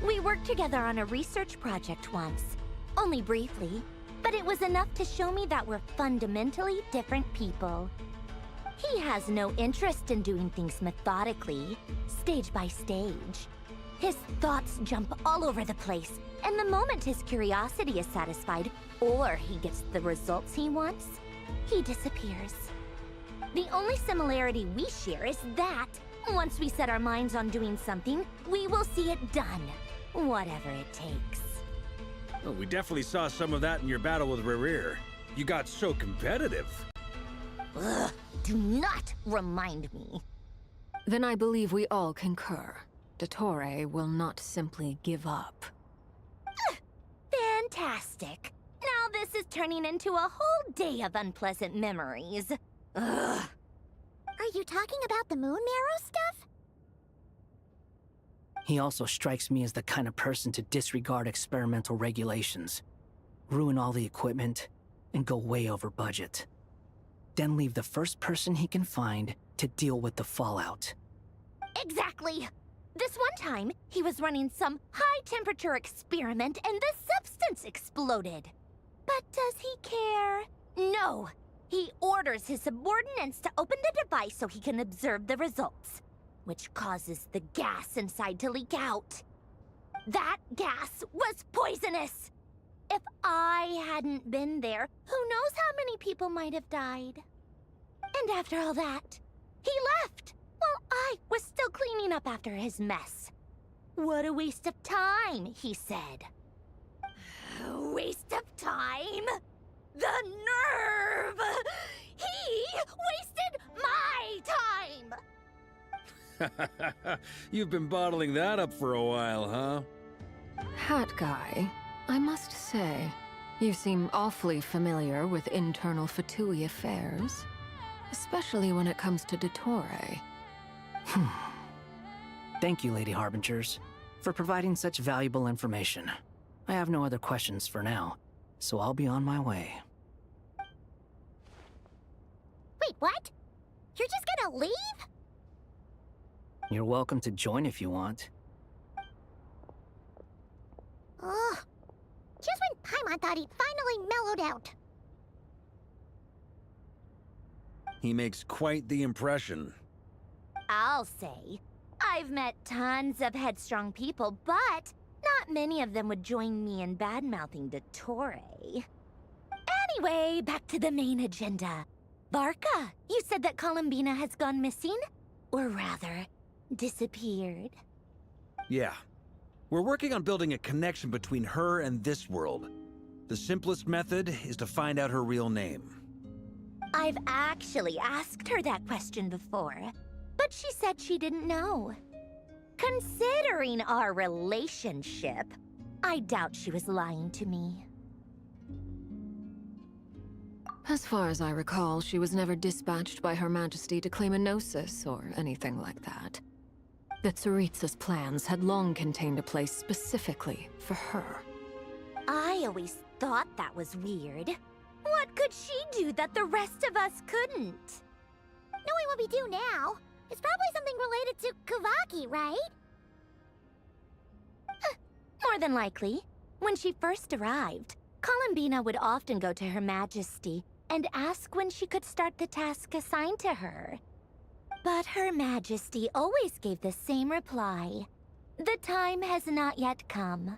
We worked together on a research project once. Only briefly, but it was enough to show me that we're fundamentally different people. He has no interest in doing things methodically, stage by stage. His thoughts jump all over the place, and the moment his curiosity is satisfied, or he gets the results he wants, he disappears. The only similarity we share is that, once we set our minds on doing something, we will see it done, whatever it takes. Well, we definitely saw some of that in your battle with Rerir. You got so competitive. Ugh, do not remind me. Then I believe we all concur. Dottore will not simply give up. Fantastic. Now this is turning into a whole day of unpleasant memories. Ugh. Are you talking about the moon marrow stuff? He also strikes me as the kind of person to disregard experimental regulations, ruin all the equipment, and go way over budget. Then leave the first person he can find to deal with the fallout. Exactly. This one time, he was running some high-temperature experiment and the substance exploded. But does he care? No. He orders his subordinates to open the device so he can observe the results, which causes the gas inside to leak out. That gas was poisonous! If I hadn't been there, who knows how many people might have died? And after all that, he left, while I was still cleaning up after his mess. What a waste of time, he said. Waste of time? The nerve! He wasted my time! You've been bottling that up for a while, huh? Hat guy, I must say, you seem awfully familiar with internal Fatui affairs. Especially when it comes to Dottore. Thank you, Lady Harbingers, for providing such valuable information. I have no other questions for now, so I'll be on my way. Wait, what? You're just gonna leave? You're welcome to join if you want. Ugh. Just when Paimon thought he'd finally mellowed out. He makes quite the impression. I'll say. I've met tons of headstrong people, but not many of them would join me in bad-mouthing Dottore. Anyway, back to the main agenda. Barca, you said that Columbina has gone missing? Or rather, disappeared. Yeah. We're working on building a connection between her and this world. The simplest method is to find out her real name. I've actually asked her that question before, but she said she didn't know. Considering our relationship, I doubt she was lying to me. As far as I recall, she was never dispatched by Her Majesty to claim a gnosis or anything like that. The Tsaritsa's plans had long contained a place specifically for her. I always thought that was weird. What could she do that the rest of us couldn't? Knowing what we do now, it's probably something related to Kavaki, right? More than likely. When she first arrived, Columbina would often go to Her Majesty and ask when she could start the task assigned to her. But Her Majesty always gave the same reply. The time has not yet come.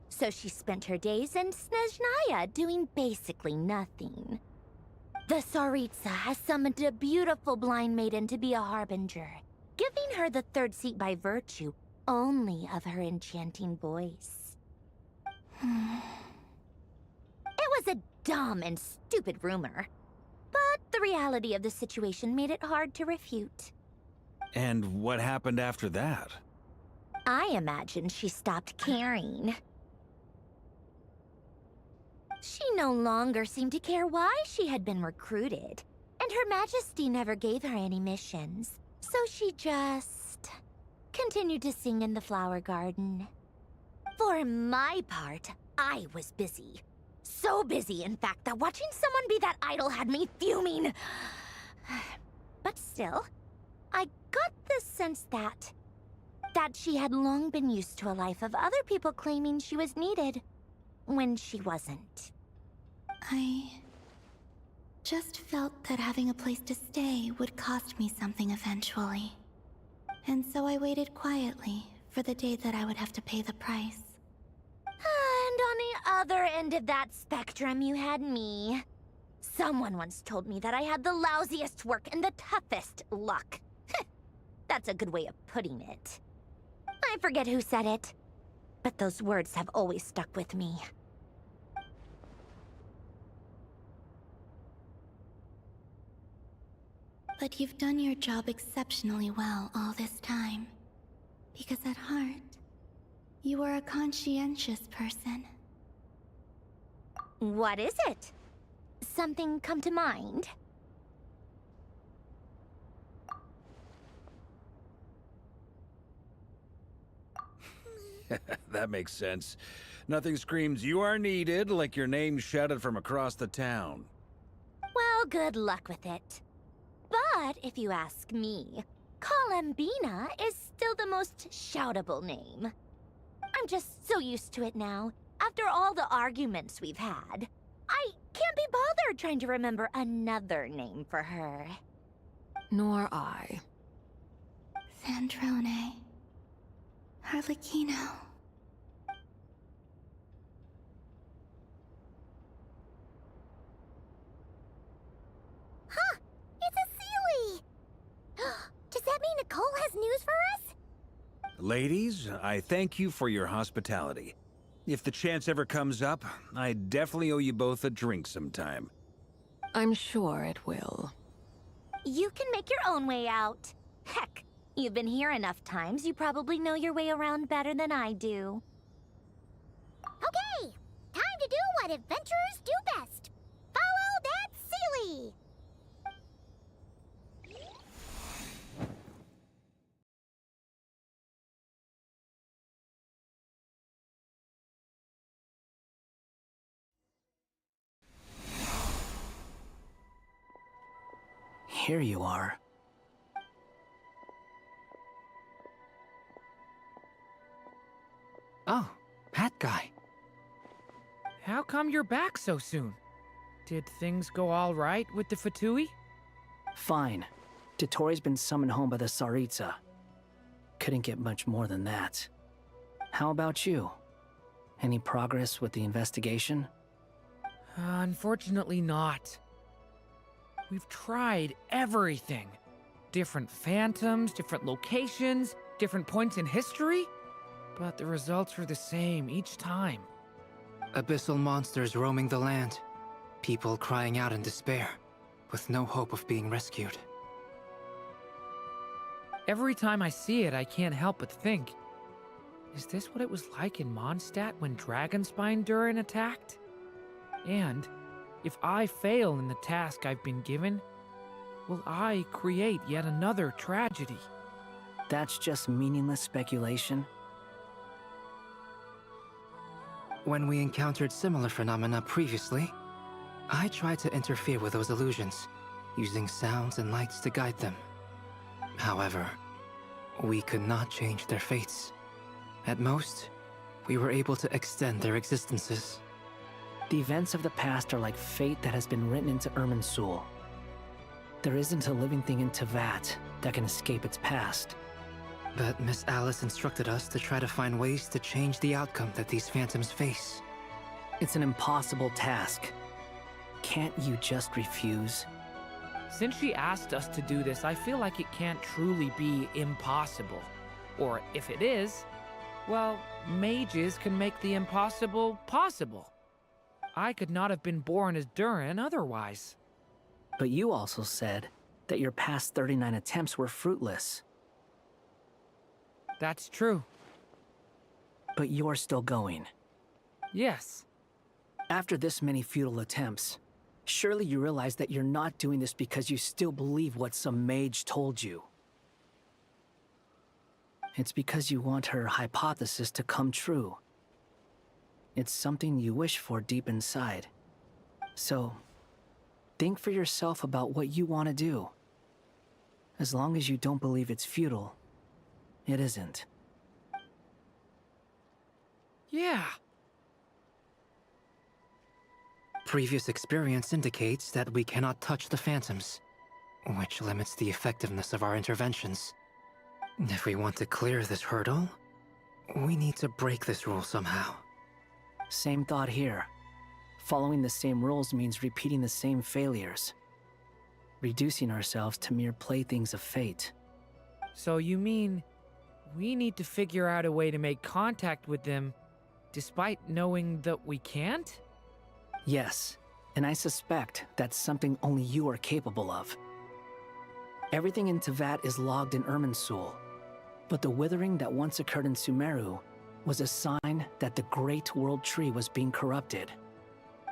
So she spent her days in Snezhnaya doing basically nothing. The Tsaritsa has summoned a beautiful blind maiden to be a harbinger, giving her the third seat by virtue only of her enchanting voice. It was a dumb and stupid rumor, but the reality of the situation made it hard to refute. And what happened after that? I imagine she stopped caring. She no longer seemed to care why she had been recruited, and Her Majesty never gave her any missions, so she just continued to sing in the flower garden. For my part, I was busy. So busy, in fact, that watching someone be that idol had me fuming. But still, I got the sense that she had long been used to a life of other people claiming she was needed when she wasn't. I just felt that having a place to stay would cost me something eventually. And so I waited quietly for the day that I would have to pay the price. And on the other end of that spectrum, you had me. Someone once told me that I had the lousiest work and the toughest luck. That's a good way of putting it. I forget who said it, but those words have always stuck with me. But you've done your job exceptionally well all this time. Because at heart, you are a conscientious person. What is it? Something come to mind? That makes sense. Nothing screams you are needed like your name shouted from across the town. Well, good luck with it. But if you ask me, Columbina is still the most shoutable name. I'm just so used to it now, after all the arguments we've had. I can't be bothered trying to remember another name for her. Nor I. Sandrone. Harlequino. Huh! It's a Sealy! Does that mean Nicole has news for us? Ladies, I thank you for your hospitality. If the chance ever comes up, I definitely owe you both a drink sometime. I'm sure it will. You can make your own way out. Heck, you've been here enough times, you probably know your way around better than I do. Okay, time to do what adventurers do best. Follow that Sealy! here you are. Oh, that guy. How come you're back so soon? Did things go all right with the Fatui? Fine. Dotori's been summoned home by the Tsaritsa. Couldn't get much more than that. How about you? Any progress with the investigation? Unfortunately not. We've tried everything. Different phantoms, different locations, different points in history. But the results are the same each time. Abyssal monsters roaming the land. People crying out in despair, with no hope of being rescued. Every time I see it, I can't help but think, is this what it was like in Mondstadt when Dragonspine Durin attacked? And if I fail in the task I've been given, will I create yet another tragedy? That's just meaningless speculation. When we encountered similar phenomena previously, I tried to interfere with those illusions, using sounds and lights to guide them. However, we could not change their fates. At most, we were able to extend their existences. The events of the past are like fate that has been written into Irminsul. There isn't a living thing in Teyvat that can escape its past. But Miss Alice instructed us to try to find ways to change the outcome that these phantoms face. It's an impossible task. Can't you just refuse? Since she asked us to do this, I feel like it can't truly be impossible. Or if it is, well, mages can make the impossible possible. I could not have been born as Durin otherwise. But you also said that your past 39 attempts were fruitless. That's true. But you're still going. Yes. After this many futile attempts, surely you realize that you're not doing this because you still believe what some mage told you. It's because you want her hypothesis to come true. It's something you wish for deep inside. So, think for yourself about what you want to do. As long as you don't believe it's futile, it isn't. Yeah. Previous experience indicates that we cannot touch the phantoms, which limits the effectiveness of our interventions. If we want to clear this hurdle, we need to break this rule somehow. Same thought here. Following the same rules means repeating the same failures. Reducing ourselves to mere playthings of fate. So you mean we need to figure out a way to make contact with them despite knowing that we can't? Yes, and I suspect that's something only you are capable of. Everything in Teyvat is logged in Irminsul, but the withering that once occurred in Sumeru was a sign that the Great World Tree was being corrupted.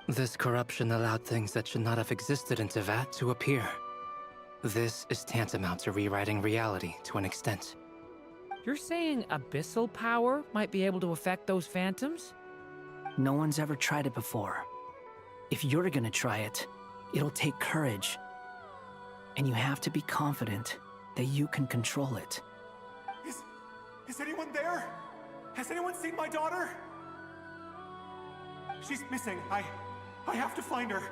This corruption allowed things that should not have existed in Teyvat to appear. This is tantamount to rewriting reality to an extent. You're saying abyssal power might be able to affect those phantoms? No one's ever tried it before. If you're gonna try it, it'll take courage. And you have to be confident that you can control it. Is anyone there? Has anyone seen my daughter? She's missing. I have to find her.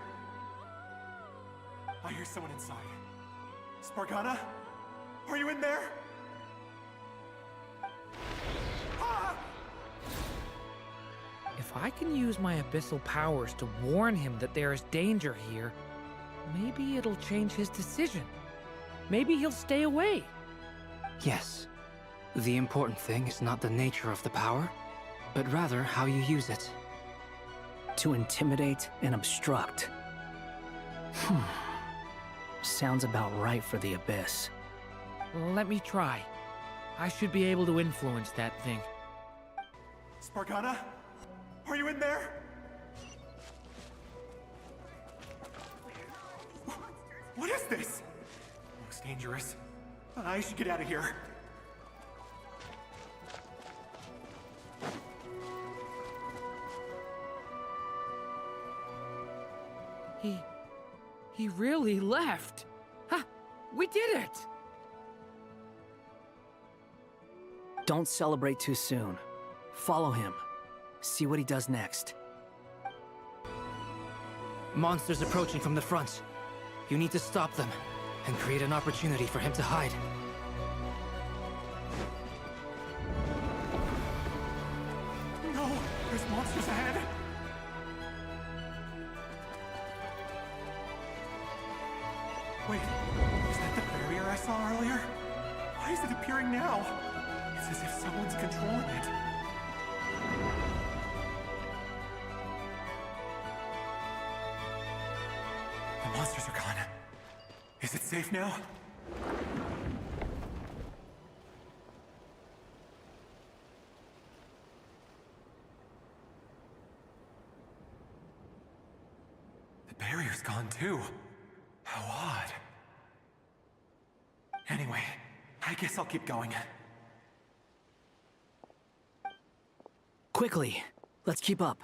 I hear someone inside. Spargana? Are you in there? If I can use my abyssal powers to warn him that there is danger here, maybe it'll change his decision. Maybe he'll stay away. Yes. The important thing is not the nature of the power, but rather how you use it. To intimidate and obstruct. Sounds about right for the Abyss. Well, let me try. I should be able to influence that thing. Spargana? Are you in there? What is this? Looks dangerous. I should get out of here. He really left. Ha! We did it! Don't celebrate too soon. Follow him. See what he does next. Monsters approaching from the front. You need to stop them and create an opportunity for him to hide. No! There's monsters ahead! Wait, is that the barrier I saw earlier? Why is it appearing now? It's as if someone's controlling it. The monsters are gone. Is it safe now? The barrier's gone too. How odd. Anyway, I guess I'll keep going. Quickly, let's keep up.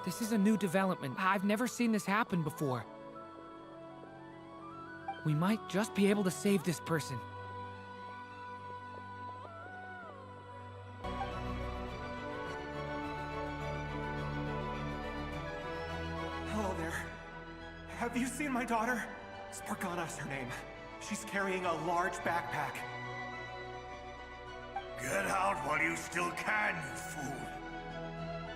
This is a new development. I've never seen this happen before. We might just be able to save this person. Hello there. Have you seen my daughter? Spargana's her name. She's carrying a large backpack. Get out while you still can, you fool.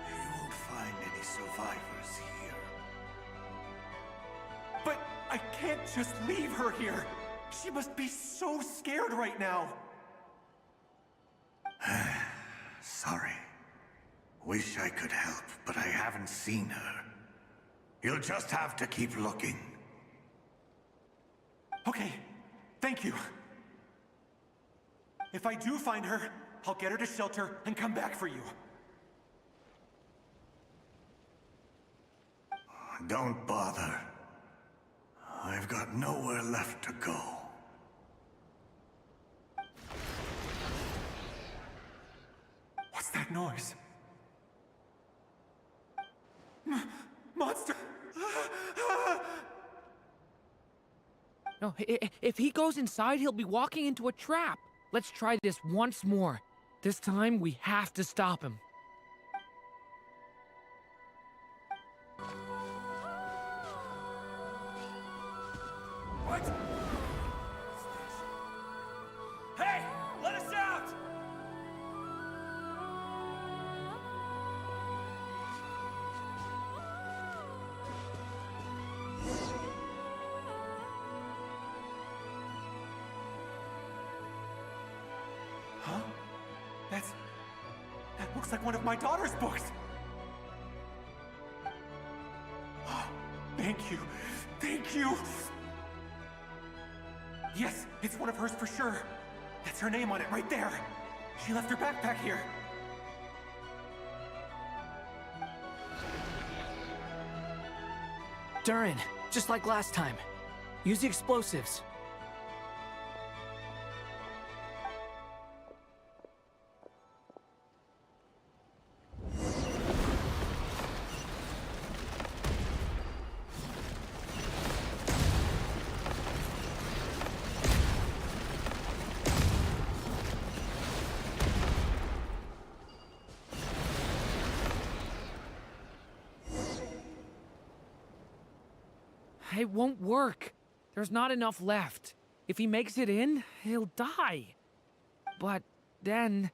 You won't find any survivors here. But I can't just leave her here. She must be so scared right now. Sorry. Wish I could help, but I haven't seen her. You'll just have to keep looking. Okay, thank you. If I do find her, I'll get her to shelter and come back for you. Don't bother. I've got nowhere left to go. What's that noise? Monster! No, if he goes inside, he'll be walking into a trap. Let's try this once more. This time, we have to stop him. What? Hey! Let us out! Huh? That looks like one of my daughter's books! Thank you! Thank you! Yes, it's one of hers for sure. That's her name on it right there. She left her backpack here. Durin, just like last time. Use the explosives. It won't work. There's not enough left. If he makes it in, he'll die. But then,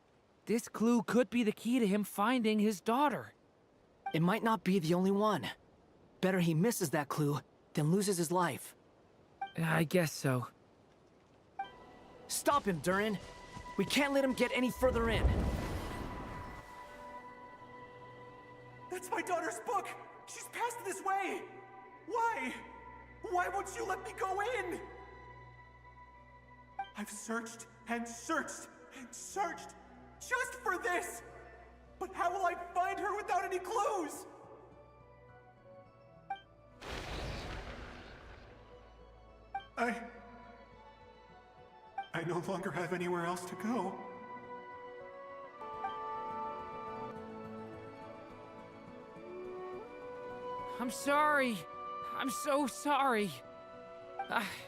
this clue could be the key to him finding his daughter. It might not be the only one. Better he misses that clue than loses his life. I guess so. Stop him, Durin. We can't let him get any further in. That's my daughter's book! She's passed this way! Why? Why won't you let me go in? I've searched and searched and searched just for this! But how will I find her without any clues? I no longer have anywhere else to go. I'm sorry. I'm so sorry.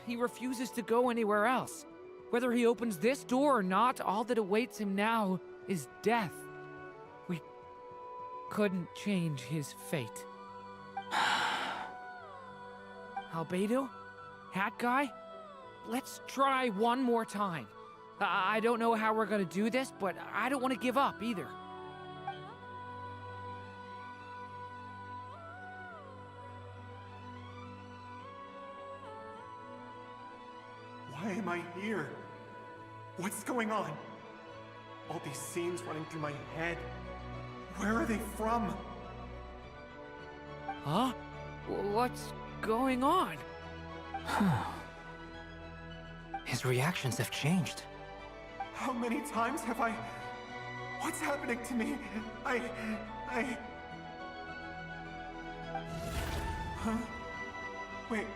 He refuses to go anywhere else. Whether he opens this door or not, all that awaits him now is death. We couldn't change his fate. Albedo? Hat guy? Let's try one more time. I don't know how we're gonna do this, but I don't want to give up either. Why am I here? What's going on? All these scenes running through my head. Where are they from? Huh? What's going on? His reactions have changed. How many times have I... What's happening to me? Huh? Wait,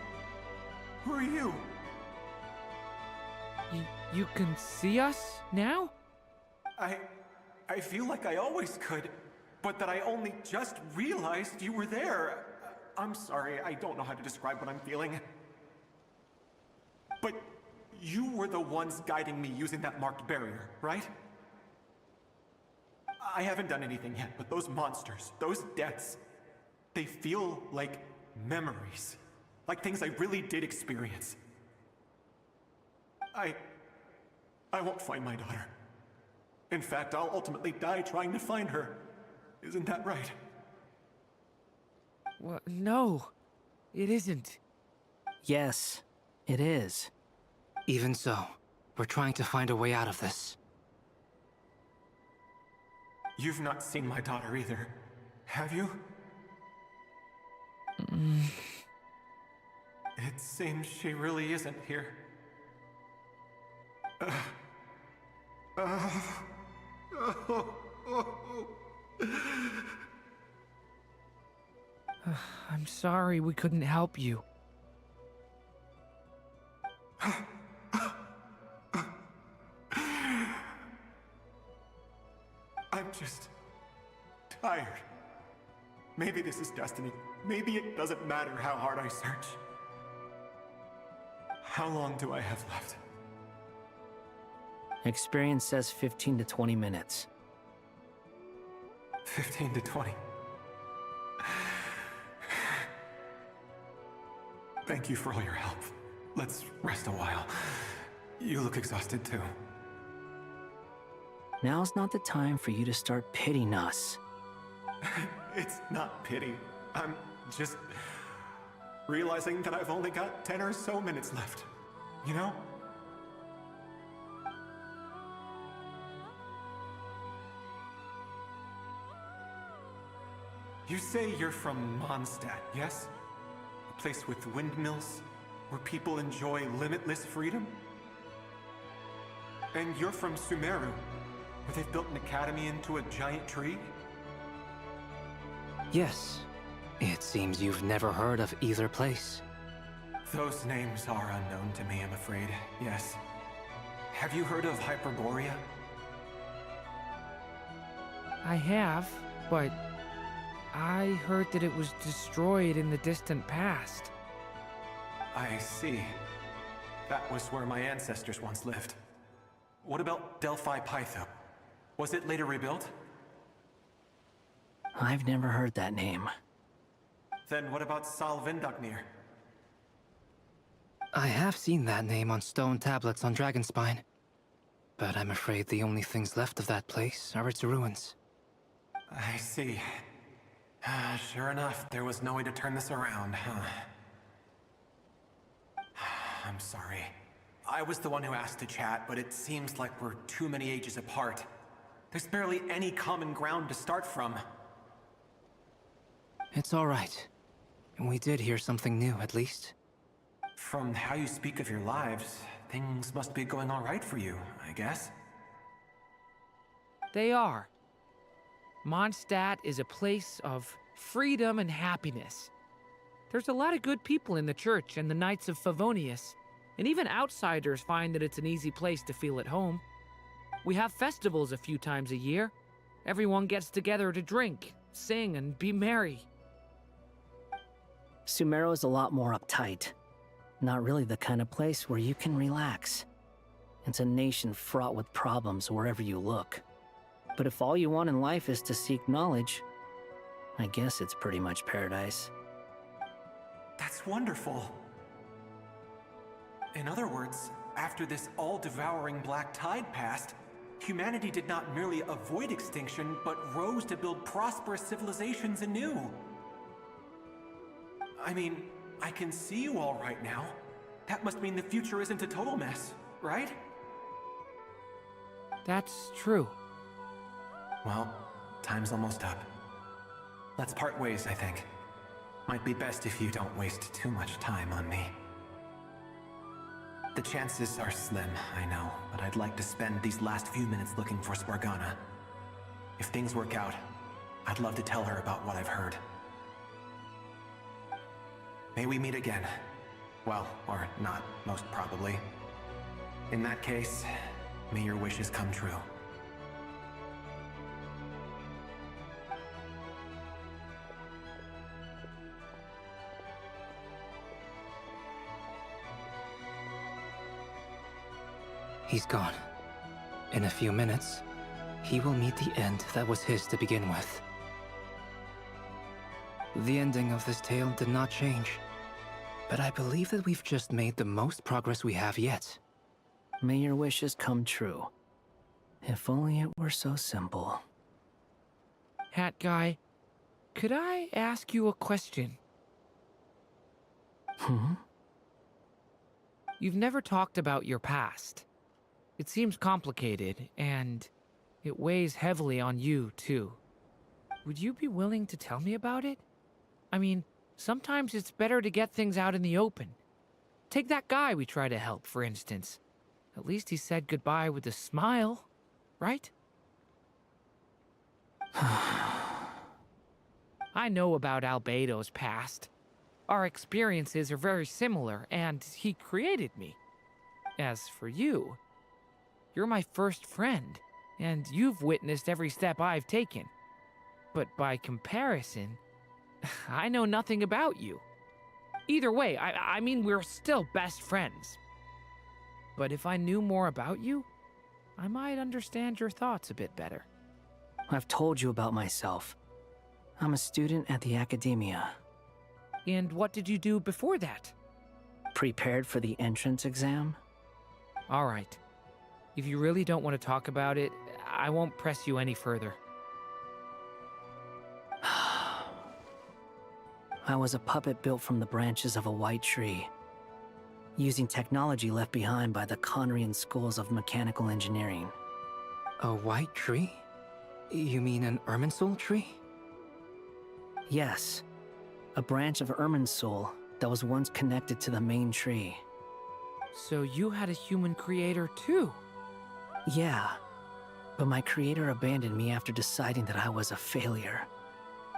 who are you? You can see us now? I feel like I always could, but that I only just realized you were there. I'm sorry, I don't know how to describe what I'm feeling. But you were the ones guiding me using that marked barrier, right? I haven't done anything yet, but those monsters, those deaths, they feel like memories. Like things I really did experience. I won't find my daughter. In fact, I'll ultimately die trying to find her. Isn't that right? Well, no, it isn't. Yes, it is. Even so, we're trying to find a way out of this. You've not seen my daughter either, have you? It seems she really isn't here. I'm sorry we couldn't help you. I'm just tired. Maybe this is destiny. Maybe it doesn't matter how hard I search. How long do I have left? Experience says 15 to 20 minutes. 15 to 20. Thank you for all your help. Let's rest a while. You look exhausted too. Now's not the time for you to start pitying us. It's not pity. I'm just realizing that I've only got 10 or so minutes left. You know? You say you're from Mondstadt, yes? A place with windmills, where people enjoy limitless freedom? And you're from Sumeru, where they've built an academy into a giant tree? Yes. It seems you've never heard of either place. Those names are unknown to me, I'm afraid, yes. Have you heard of Hyperborea? I have, but I heard that it was destroyed in the distant past. I see. That was where my ancestors once lived. What about Delphi Pytho? Was it later rebuilt? I've never heard that name. Then what about Salvindagnir? I have seen that name on stone tablets on Dragonspine. But I'm afraid the only things left of that place are its ruins. I see. Sure enough, there was no way to turn this around, huh? I'm sorry. I was the one who asked to chat, but it seems like we're too many ages apart. There's barely any common ground to start from. It's all right. We did hear something new, at least. From how you speak of your lives, Things must be going all right for you, I guess. They are. Mondstadt is a place of freedom and happiness. There's a lot of good people in the church and the Knights of Favonius, and even outsiders find that it's an easy place to feel at home. We have festivals a few times a year. Everyone gets together to drink, sing, and be merry. Sumeru is a lot more uptight. Not really the kind of place where you can relax. It's a nation fraught with problems wherever you look. But if all you want in life is to seek knowledge, I guess it's pretty much paradise. That's wonderful. In other words, after this all-devouring black tide passed, humanity did not merely avoid extinction, but rose to build prosperous civilizations anew. I mean, I can see you all right now. That must mean the future isn't a total mess, right? That's true. Well, time's almost up. Let's part ways, I think. Might be best if you don't waste too much time on me. The chances are slim, I know, but I'd like to spend these last few minutes looking for Spargana. If things work out, I'd love to tell her about what I've heard. May we meet again. Well, or not, most probably. In that case, may your wishes come true. He's gone. In a few minutes, he will meet the end that was his to begin with. The ending of this tale did not change, but I believe that we've just made the most progress we have yet. May your wishes come true. If only it were so simple. Hat guy, could I ask you a question? You've never talked about your past. It seems complicated, and it weighs heavily on you, too. Would you be willing to tell me about it? I mean, sometimes it's better to get things out in the open. Take that guy we try to help, for instance. At least he said goodbye with a smile, right? I know about Albedo's past. Our experiences are very similar, and he created me. As for you, you're my first friend, and you've witnessed every step I've taken. But by comparison, I know nothing about you. Either way, I mean, we're still best friends. But if I knew more about you, I might understand your thoughts a bit better. I've told you about myself. I'm a student at the academia. And what did you do before that? Prepared for the entrance exam? All right. If you really don't want to talk about it, I won't press you any further. I was a puppet built from the branches of a white tree, using technology left behind by the Conrian schools of mechanical engineering. A white tree? You mean an Irminsul tree? Yes. A branch of Irminsul that was once connected to the main tree. So you had a human creator too? Yeah. But my creator abandoned me after deciding that I was a failure.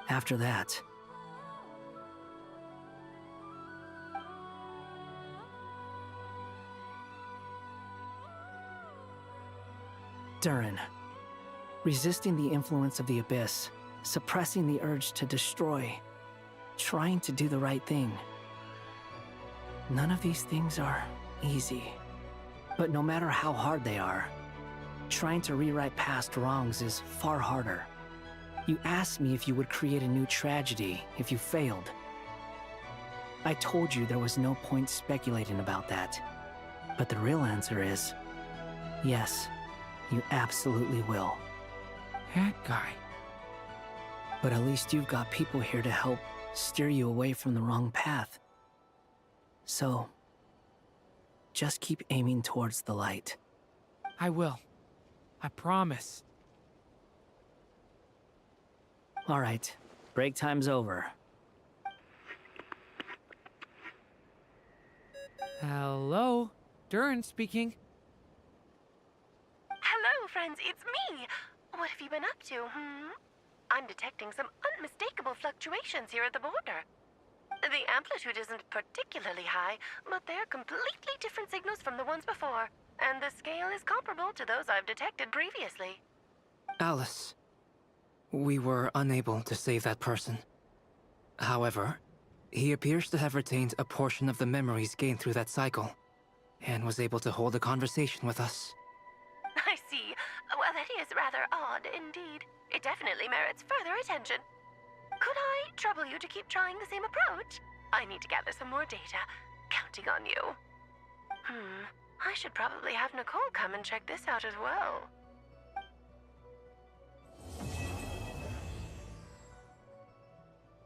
After that, Durin. Resisting the influence of the Abyss, suppressing the urge to destroy, trying to do the right thing. None of these things are easy. But no matter how hard they are, trying to rewrite past wrongs is far harder. You asked me if you would create a new tragedy if you failed. I told you there was no point speculating about that. But the real answer is, yes, you absolutely will. That guy. But at least you've got people here to help steer you away from the wrong path. So, just keep aiming towards the light. I will. I promise. All right, break time's over. Hello? Durin speaking. Hello, friends, it's me! What have you been up to, I'm detecting some unmistakable fluctuations here at the border. The amplitude isn't particularly high, but they're completely different signals from the ones before, and the scale is comparable to those I've detected previously. Alice, we were unable to save that person. However, he appears to have retained a portion of the memories gained through that cycle, and was able to hold a conversation with us. I see. Well, that is rather odd indeed. It definitely merits further attention. Could I trouble you to keep trying the same approach? I need to gather some more data. Counting on you. I should probably have Nicole come and check this out as well.